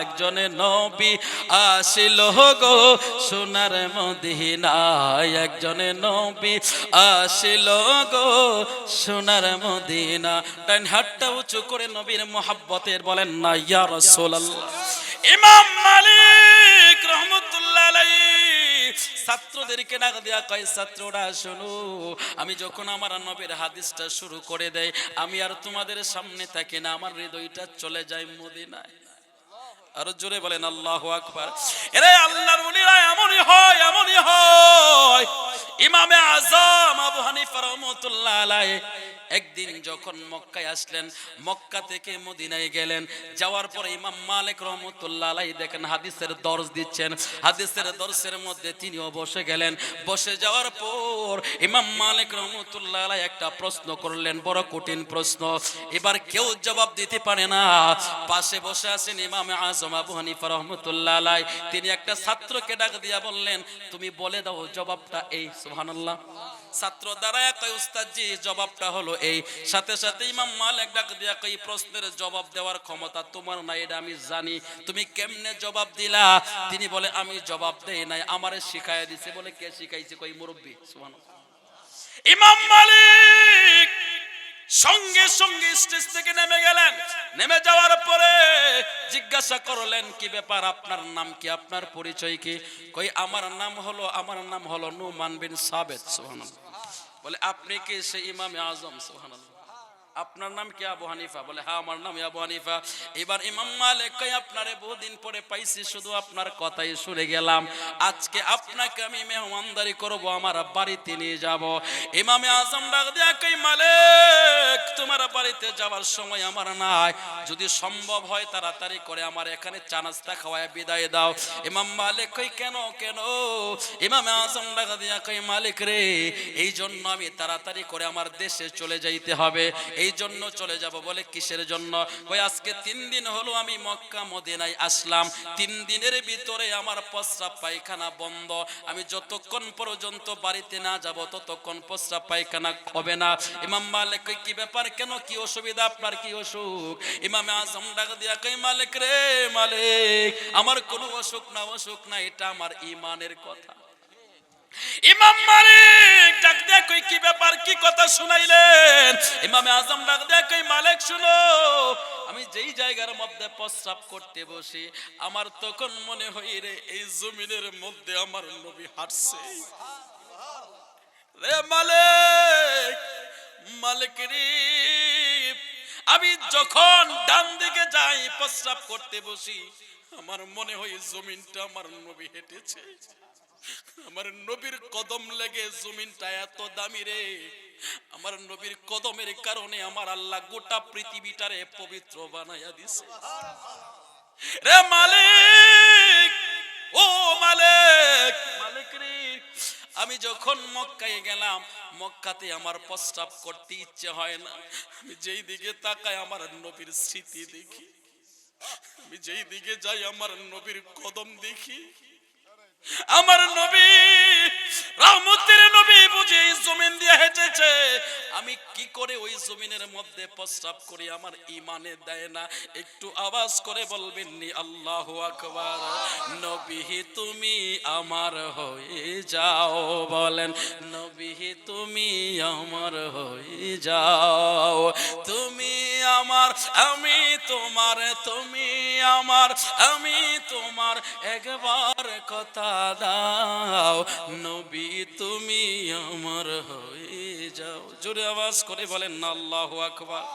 একজন নবী আসিল গো সোনার মদিনা, একজন নবী আসিল গো সোনার মদিনা। ডান হাতটা উঁচু করে নবীর মোহাব্বতের বলেন না ইয়া রাসূলুল্লাহ। ইমাম মালিক রহমতুল্লাহ আলাইহি ছাত্রদেরকে ডাক দিয়া কয়, ছাত্ররা শোনো, আমি যখন আমার নবীর হাদিসটা শুরু করে দেই, আমি আর তোমাদের সামনে থাকি না, আমার হৃদয়টা চলে যায় মদিনায়। আরো জোরে বলেন আল্লাহু আকবার। এরে আল্লাহর ওলিরা এমনই হয়, এমনই হয়। ইমামে আযম আবু হানিফা রাহমাতুল্লাহ আলাইহি একদিন যখন মক্কায় আসলেন, মক্কা থেকে মদিনায় গেলেন, যাওয়ার পরে ইমাম মালিক রহমতুল্লাহ আলাইহি দেখেন হাদিসের দর্শ দিচ্ছেন, হাদিসের দর্শের মধ্যে তিনিও বসে গেলেন। বসে যাওয়ার পর ইমাম মালিক রহমতুল্লাহ আলাইহি একটা প্রশ্ন করলেন, বড় কঠিন প্রশ্ন, এবার কেউ জবাব দিতে পারে না। পাশে বসে আছেন ইমামে আযম আবু হানিফা রাহমাতুল্লাহ আলাইহি, তিনি একটা ছাত্রকে ডাক দিয়া বললেন, তুমি বলে দাও জবাবটা এই। সুবহানাল্লাহ। ছাত্র দাঁড়ায় কয়, উস্তাদ জি জবাবটা হলো এই। সাথে সাথে ইমাম মালিক ডাক দিয়া কয়, এই প্রশ্নের জবাব দেওয়ার ক্ষমতা তোমার নাই, এটা আমি জানি, তুমি কেমনে জবাব দিলা? তিনি বলে, আমি জবাব দেই নাই, আমারে শিখাইয়া দিছে। বলে কে শিখাইছে? কই মুরব্বি। সুবহানাল্লাহ। ইমাম মালিক সঙ্গে সঙ্গে স্টেজ থেকে নেমে গেলেন। নেমে যাওয়ার পরে জিজ্ঞাসা করলেন, কি ব্যাপার, আপনার নাম কি, আপনার পরিচয় কি? কই আমার নাম হলো নুমান বিন সাবিত। সুবহানাল্লাহ। বলে আপনি কি সেই ইমামে আযম? সুবহানাল্লাহ। আপনার নাম কি? আবু হানিফা। বলে হ্যাঁ আমার নাম আবু হানিফা। এবার ইমাম মালিক কই, আপনারে বহুদিন পরে পাইছি, শুধু আপনার কথাই শুনে গেলাম, আজকে আপনাকে আমি মেহমানদারি করব, আমার বাড়িতে নিয়ে যাব। ইমামে আযম ডাক দিয়া কই, মালিক তোমার বাড়িতে যাওয়ার সময় আমার নাই, যদি সম্ভব হয় তাড়াতাড়ি করে আমার এখানে চা নাস্তা খাওয়ায় বিদায় দাও। ইমাম মালিক কই, কেন কেন? ইমামে আযম ডাক দিয়া কই, মালিক রে, এই জন্য আমি তাড়াতাড়ি করে আমার দেশে চলে যাইতে হবে, এই জন্য চলে যাব। বলে কিসের জন্য? ওই আজকে 3 দিন হলো আমি মক্কা মদিনায় আসলাম, 3 দিনের ভিতরে আমার প্রস্রাব পায়খানা বন্ধ, আমি যতক্ষণ পর্যন্ত বাড়িতে না যাব ততক্ষণ প্রস্রাব পায়খানা হবে না। ইমাম মালিক কই, কি ব্যাপার, কেন, কি অসুবিধা, আপনার কি অসুখ? ইমামে আযম ডাক দিয়া কই, মালিক রে, মালিক আমার কোনো অসুখ না, এটা আমার ঈমানের কথা। ইমাম মালিক ডাক দিয়া কই, কি ব্যাপার, কি কথা শুনাইলেন? ইমামে আযম ডাক দিয়া কই, মালিক শুনো, আমি যেই জায়গার মধ্যে প্রস্রাব করতে বসি, আমার তখন মনে হয় রে এই জমিনের মধ্যে আমার নবী হাঁটছে। রে মালিক, মালিক রে, আমি যখন ডান দিকে যাই প্রস্রাব করতে বসি, আমার মনে হয় জমিনটা আমার নবী হেঁটেছে, আমার নবীর কদম লেগে জমিনটা এত দামি রে। আমার নবীর কদমের কারণে আমার আল্লাহ গোটা পৃথিবীটারে পবিত্র বানাইয়া দিছে। রে মালিক, ও মালিক, মালিক রে, আমি যখন মক্কায় গেলাম, মক্কাতে আমার প্রস্রাব করতে ইচ্ছে হয় না। আমি যেই দিকে তাকাই আমার নবীর স্মৃতি দেখি, আমি যেই দিকে যাই আমার নবীর কদম দেখি। আমার নবী রহমতের নবী বুঝি এই জমিন দিয়ে হেঁটেছে, আমি কি করে ওই জমিনের মধ্যে প্রস্রাব করি আমার ইমানে দেয় না। একটু আওয়াজ করে বলবেন নি আল্লাহু আকবার। নবী তুমি আমার হয়ে যাও, বলেন নবী তুমি আমার হয়ে যাও। তুমি আমার, আমি তোমার, তুমি আমার, আমি তোমার, একবার কথা দাও নবী তুমি আমার হয়ে যাও। জোরে আওয়াজ করে বলেন না আল্লাহু আকবার।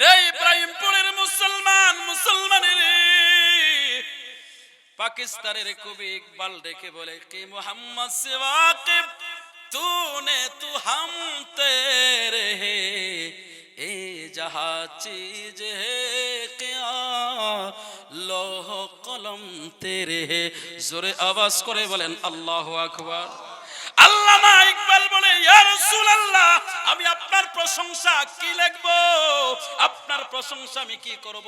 রে ইব্রাহিমপুরের মুসলমান, মুসলমানের পাকিস্তানের কবি ইকবাল ডেকে বলে কি মোহাম্মদ সে ওয়াকিব तूने तू हम तेरे है ए जहाँ चीज है क्या लोह कलम तेरे है। जोरे आवाज करे बोलें अल्लाहु আকবার। আল্লামা ইকবাল বলে ইয়া রাসূলুল্লাহ, আমি আপনার প্রশংসা কি লিখব, আপনার প্রশংসা আমি কি করব।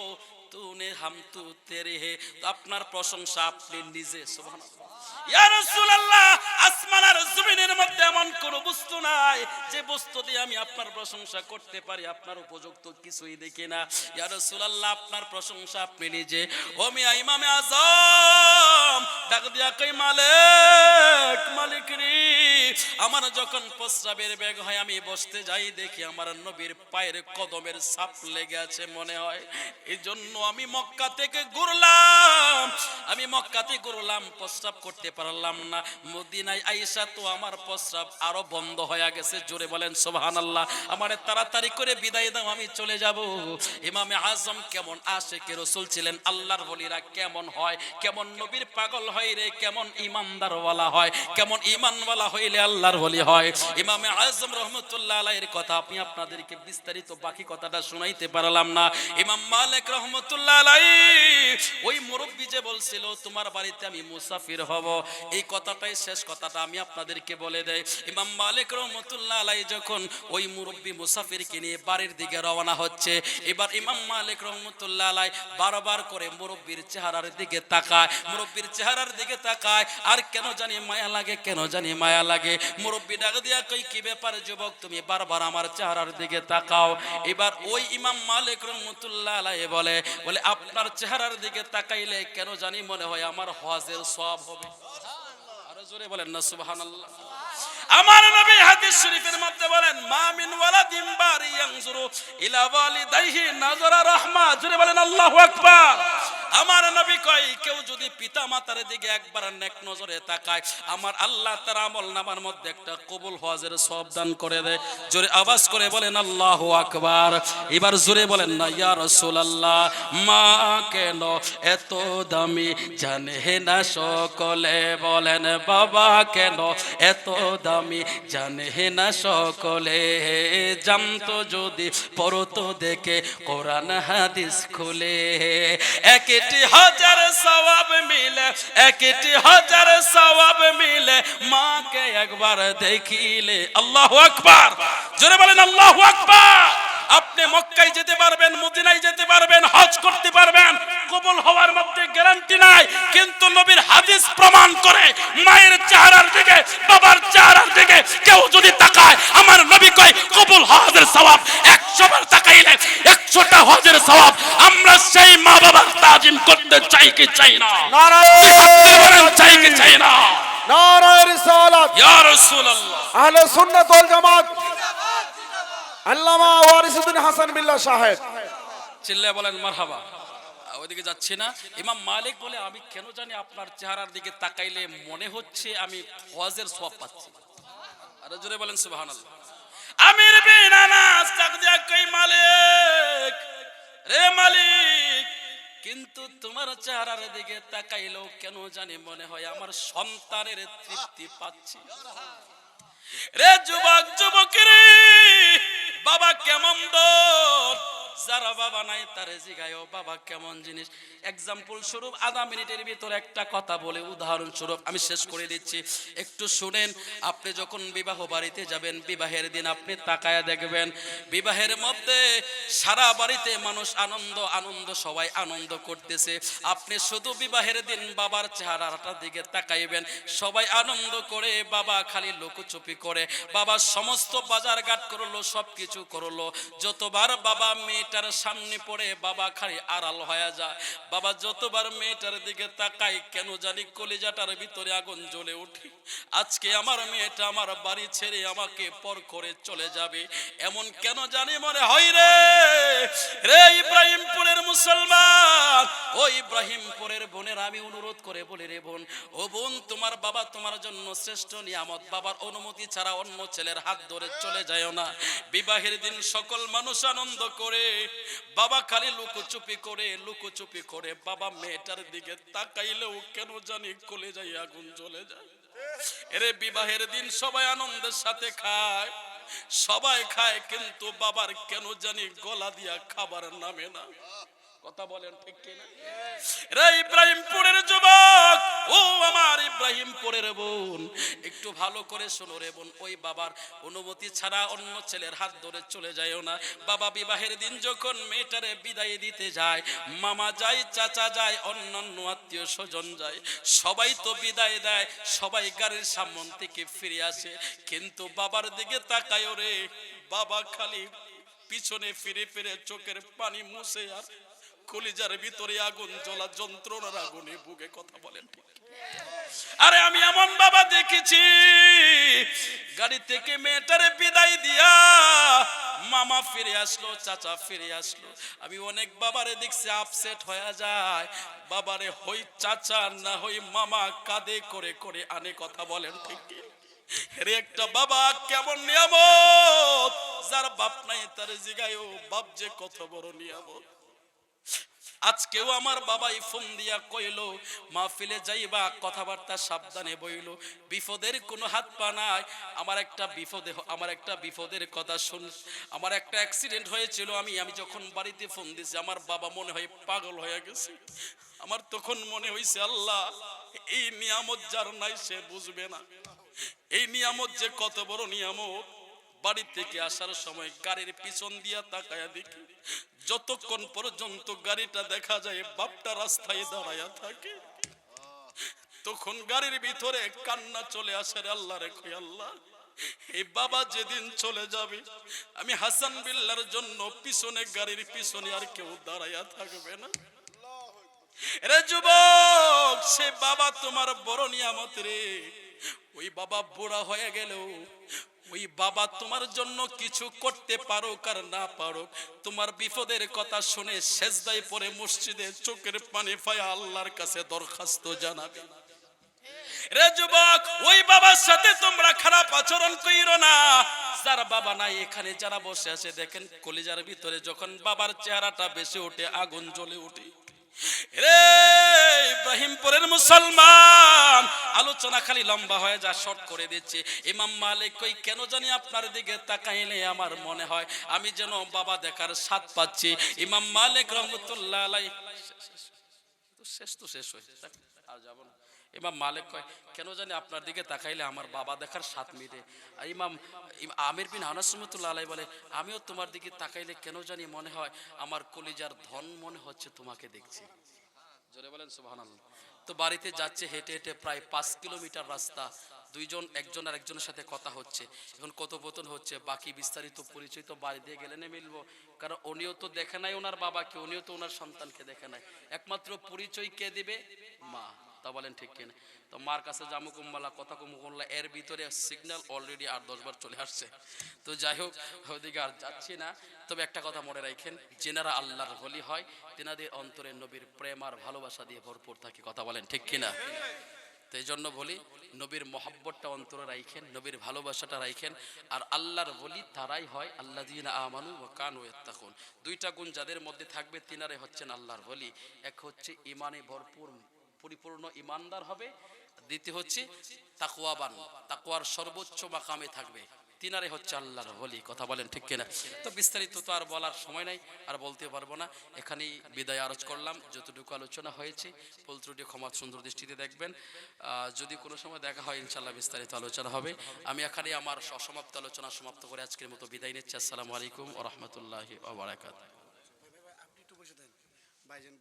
तूने हम तू तेरे है, আপনার প্রশংসা আপনি নিজে। সুবহানাল্লাহ। ইয়া রাসূলুল্লাহ, আসমান আর জমিনের মধ্যে এমন কোন বস্তু নাই যে বস্তু দিয়ে আমি আপনার প্রশংসা করতে পারি, আপনার উপযুক্ত কিছুই দেখি না। ইয়া রাসূলুল্লাহ, আপনার প্রশংসা আপনি নিজে। ও মিয়া ইমামে আযম ডাক দিয়া কই মালিক, মালিক রে, আমার যখন প্রস্রাবের বেগ হয় আমি বসতে যাই, দেখি আমার নবীর পায়ের কদমের ছাপ লেগে আছে মনে হয়। এই জন্য আমি মক্কা থেকে ঘুরলাম, আমি মক্কাতে ঘুরলাম, প্রস্রাব করতে পারলাম না। মদিনায় আইসা তো আমার প্রস্রাব আরো বন্ধ হয়ে গেছে। জোরে বলেন সুবহানাল্লাহ। আমারে তাড়াতাড়ি করে বিদায় দাও, আমি চলে যাব। ইমামে আজম কেমন আশিকে রাসূল ছিলেন, আল্লাহর ওলিরা কেমন হয়, কেমন নবীর পাগল হয় রে, কেমন ইমানদারওয়ালা হয়, কেমন ইমানওয়ালা হইলে আল্লাহর ওলি হয়। ইমামে আজম রহমাতুল্লাহ আলাইহির কথা আমি আপনাদেরকে বিস্তারিত বাকি কথাটা শুনাইতে পারলাম না। ইমাম মালিক রহমাতুল্লাহ আলাইহি ওই মুরব্বি যে বলছিল তোমার বাড়িতে আমি মুসাফির হব, এই কথাটাই শেষ কথাটা আমি আপনাদেরকে বলে দেই। ইমাম মালিক রহমাতুল্লাহ আলাইহি যখন ওই মুরব্বি মুসাফিরকে নিয়ে বাড়ির দিকে রওনা হচ্ছে, এবার ইমাম মালিক রহমাতুল্লাহ আলাইহি বারবার করে মুরব্বির চেহারার দিকে তাকায়, মুরব্বির চেহারার দিকে তাকায়, আর কেন জানি মায়া লাগে, কেন জানি মায়া লাগে। মুরব্বি ডাক দিয়া কই কি ব্যাপার যুবক, তুমি বারবার আমার চেহারার দিকে তাকাও। এবার ওই ইমাম মালিক রহমাতুল্লাহ আলাইহি বলে আপনার চেহারার দিকে তাকাইলে কেন জানি মনে হয় আমার হজের সওয়াব হবে। আরো জোরে বলেন না সুবহানাল্লাহ। আমার নবী হাদিস শরীফের মধ্যে বলেন মা মিন ওয়ালাদিন বারি ইয়ানজুরু ইলা ওয়ালিদাইহি নাযরা রাহমা। জোরে বলেন আল্লাহু আকবার। আমার নবী কয় কেউ যদি পিতা মাতার দিকে একবার নেক নজরে তাকায়, আমার আল্লাহ তার আমলনামার মধ্যে একটা কবুল হজের সওয়াব দান করে দেয়। জোরে আওয়াজ করে বলেন আল্লাহু আকবার। এবার জোরে বলেন না ইয়া রাসূলুল্লাহ, মা কেন এত দামি জানে না সকলে, বলেন বাবা কেন এত দামি জানে না সকলে, জানতো যদি পড়তো দেখে কোরআন হাদিস খুলে, একটি হাজার সওয়াব মিলে, একটি হাজার সওয়াব মিলে মাকে একবার দেখিলে। আল্লাহু আকবার। জোরে বলেন আল্লাহু আকবার। আপনি মক্কায় যেতে পারবেন, মদিনায় যেতে পারবেন, হজ করতে পারবেন, কবুল হওয়ার মধ্যে গ্যারান্টি নাই, কিন্তু নবীর হাদিস প্রমাণ করে মায়ের চেহারার দিকে, বাবার চেহারার দিকে কেউ যদি তাকায়, আমার নবী কয় কবুল হজের সওয়াব 100 বার তাকাইলে 100টা হজের সওয়াব। আমরা সেই মা বাবার তাজিম করতে চাই কি চাই না? নারায়ে চাই কি চাই না? নারায়ে রিসালাত ইয়া রাসূলুল্লাহ। আহলে সুন্নাত ওয়াল জামাত আল্লামা ওয়ারিসউদ্দিন হাসান বিল্লাহ সাহেব চিল্লায় বলেন মারহাবা। ওইদিকে যাচ্ছি না। ইমাম মালিক বলে আমি কেন জানি আপনার চেহারার দিকে তাকাইলে মনে হচ্ছে আমি হজের সওয়াব পাচ্ছি। আর জোরে বলেন সুবহানাল্লাহ। আমির বিন আনাস ডাক দিয়া কই মালিক, রে মালিক কিন্তু তোমার চেহারার দিকে তাকাইলেও কেন জানি মনে হয় আমার সন্তানের তৃপ্তি পাচ্ছি। রে যুবক যুবকেরে, বাবা কেমন দর, যারা বাবা নাই তারে জিগায়ও বাবা কেমন জিনিস। এক্সাম্পল স্বরূপ আধা মিনিটের ভিতরে একটা কথা বলে উদাহরণ স্বরূপ আমি শেষ করে দিচ্ছি, একটু শুনেন। আপনি যখন বিবাহ বাড়িতে যাবেন, বিবাহের দিন আপনি তাকায়া দেখবেন, বিবাহের মধ্যে সারা বাড়িতে মানুষ আনন্দ আনন্দ, সবাই আনন্দ করতেছে। আপনি শুধু বিবাহের দিন বাবার চেহারাটার দিকে তাকাইবেন, সবাই আনন্দ করে, বাবা খালি লুকোচুপি করে। বাবা সমস্ত বাজার ঘাট করলো, সব কিছু করলো। যতবার বাবা মেয়েটার সামনে পড়ে বাবা খালি আড়াল হয়ে যায়। বাবা যতবার মেয়েটার দিকে তাকাই কেন জানি কলিজাটার ভিতরে আগুন জ্বলে উঠে। আজকে আমার মেয়েটা আমার বাড়ি ছেড়ে আমাকে পর করে চলে যাবে, এমন কেন জানি মনে হয় রে। রে ইব্রাহিমপুরের মুসলমান, ও ইব্রাহিমপুরের বোনের আমি অনুরোধ করে বলি, রে বোন, ও বোন, তোমার বাবা তোমার জন্য শ্রেষ্ঠ নিয়ামত। বাবার অনুমতি ছাড়া অন্য ছেলের হাত ধরে চলে যায় না। বিবাহের দিন সকল মানুষ আনন্দ করে, বাবা খালি লুকোচুপি করে, লুকোচুপি করে। বাবা মেয়েটার দিকে তাকাইলেও কেন জানি কলিজায় আগুন জ্বলে যায়। এরে বিবাহের দিন সবাই আনন্দের সাথে খায়, সবাই খায়, কিন্তু বাবার কেন জানি গলা দিয়া খাবার নামে না। কথা বলেন ঠিক কিনা? রে ইব্রাহিমপুরের যুবক, ও আমার ইব্রাহিমপুরের বোন, একটু ভালো করে শোনো রে বোন। ওই বাবার অনুমতি ছাড়া অন্য ছেলের হাত ধরে চলে যায়ও না। বাবা বিবাহের দিন যখন মেয়েটারে বিদায় দিতে যায়, মামা যায়, চাচা যায়, অন্যান্য আত্মীয় স্বজন যায়, সবাই তো বিদায় দেয়, সবাই গাড়ির সামন থেকে ফিরে আসে, কিন্তু বাবার দিকে তাকায় রে। বাবা খালি পিছনে ফিরে ফিরে চোখের পানি মুছে আর কলিজার ভিতরে আগুন জ্বলা, যন্ত্রণার আগুনে বুকে। কথা বলেন ঠিক? আরে আমি এমন বাবা দেখেছি, গাড়ি থেকে মেয়েটারে বিদায় দিয়া মামা ফিরে আসলো, চাচা ফিরে আসলো। আমি অনেক বাবারে দেখছি আপসেট হয়ে যায়, বাবারে হই চাচা না হই মামা কাঁদে করে করে আনে। কথা বলেন ঠিক? রে একটা বাবা কেমন নিয়ামত, যার বাপ নাই তার জিগায়ও বাপ যে কত বড় নিয়ামত। আজকেও আমার বাবাই ফোন দিয়া কইলো, মাহফিলে যাইবা, কথাবার্তা সাবধানে বইলো, বিপদের কোনো হাত পা নাই। আমার একটা বিপদের কথা শুন। আমার একটা অ্যাক্সিডেন্ট হয়েছিল, আমি যখন বাড়িতে ফোন দিছি, আমার বাবা মনে হয় পাগল হয়ে গেছে। আমার তখন মনে হইছে, আল্লাহ, এই নিয়ামত যার নাই সে বুঝবে না, এই নিয়ামত যে কত বড় নিয়ামত। বাড়ি থেকে আসার সময় গাড়ির পিছন দিয়া তাকায়া দেখি, যতক্ষণ পর্যন্ত গাড়িটা দেখা যায় বাপটা রাস্তায় দাঁড়ায়া থাকে, তখন গাড়ির ভিতরে কান্না চলে আসে। আল্লাহ রেখে, আল্লাহ, এই বাবা যেদিন চলে যাবে, আমি হাসান বিল্লার জন্য পিছনে, গাড়ির পিছনে আর কেউ দাঁড়ায়া থাকবে না। রে যুবক, সে বাবা তোমার বড় নিয়ামত রে। ওই বাবা বুড়া হয়ে গেলেও ওই বাবা তোমার জন্য কিছু করতে পারো আর না পারো, তোমার বিপদের কথা শুনে সেজদায় পড়ে মসজিদে চোখের পানি পায় আল্লাহর কাছে দরখাস্ত জানাবে। রে যুবক, ওই বাবার সাথে তোমরা খারাপ আচরণ কইরো না। যার বাবা নাই, এখানে যারা বসে আছে দেখেন, কলিজার ভিতরে যখন বাবার চেহারাটা বেশি ওঠে আগুন জ্বলে ওঠে। রে ইব্রাহিমপুরের মুসলমান, আলোচনা খালি লম্বা হয়ে যা, শর্ট করে দিচ্ছি। ইমাম মালিক কই, কেন জানি আপনার দিকে তাকাইলে আমার মনে হয় আমি যেন বাবা দেখার স্বাদ পাচ্ছি। ইমাম মালিক রহমতুল্লাহ আলাইহি, শেষ হয়েছে আর যাব না। ইমাম মালিক কয়, কেন জানি আপনার দিকে তাকাইলে আমার বাবা দেখার স্বাদ মিটে। ইমাম আমির বিন আনাস রাহমাতুল্লাহ আলাইহি বলে, আমিও তোমার দিকে তাকাইলে কেন জানি মনে হয় আমার কলিজার ধন মনে হচ্ছে তোমাকে দেখছি। জোরে বলেন সুবহানাল্লাহ। তো বাড়িতে যাচ্ছে হেঁটে হেঁটে প্রায় 5 কিলোমিটার রাস্তা, দুইজন একজন আর একজনের সাথে কথা হচ্ছে, এখন কথোপকথন হচ্ছে। বাকি বিস্তারিত পরিচয় তো বাড়ি দিয়ে গেলে মিলবো, কারণ উনিও তো দেখে নাই ওনার বাবাকে, উনিও তো ওনার সন্তানকে দেখে নাই। একমাত্র পরিচয় কে দিবে? মা। তা বলেন ঠিক কিনা? তো মার কাছে জামুকুম্বালা কথা কুমুকুল্লা, এর ভিতরে সিগন্যাল অলরেডি 8-10 বার চলে আসছে। তো যাই হোক, ওদিকে আর যাচ্ছি না। তবে একটা কথা মনে রাখেন, যেনারা আল্লাহর ওলি হয় তেনাদের অন্তরে নবীর প্রেম আর ভালোবাসা দিয়ে ভরপুর থাকে। কথা বলেন ঠিক কিনা? তো এই জন্য বলি নবীর মহাব্বতটা অন্তরে রাখেন, নবীর ভালোবাসাটা রাখেন। আর আল্লাহর ওলি তারাই হয় আল্লাযীনা আমানু ওয়া কানু ইয়াত্তাকুন। দুইটা গুণ যাদের মধ্যে থাকবে তিনারে হচ্ছেন আল্লাহর ওলি। এক হচ্ছে ইমানে ভরপুর পরিপূর্ণ ইমানদার হবে, দ্বিতীয় হচ্ছে তাকওয়াবান, তাকওয়ার সর্বোচ্চ মাকামে থাকবে, তিনারে হচ্ছে আল্লাহর ওলি। কথা বলেন ঠিক কিনা? তো বিস্তারিত তো আর বলার সময় নাই, আর বলতে পারবো না। এখানেই বিদায় আরজ করলাম। যতটুকু আলোচনা হয়েছে ভুল ত্রুটি ক্ষমা সুন্দর দৃষ্টিতে দেখবেন। যদি কোনো সময় দেখা হয় ইনশাল্লাহ বিস্তারিত আলোচনা হবে। আমি এখানে আমার অসমাপ্ত আলোচনা সমাপ্ত করে আজকের মতো বিদায় নিচ্ছি। আসসালামু আলাইকুম ওয়া রাহমাতুল্লাহি ওয়া বারাকাতুহু। আপনি একটু বসে দেন ভাইজান।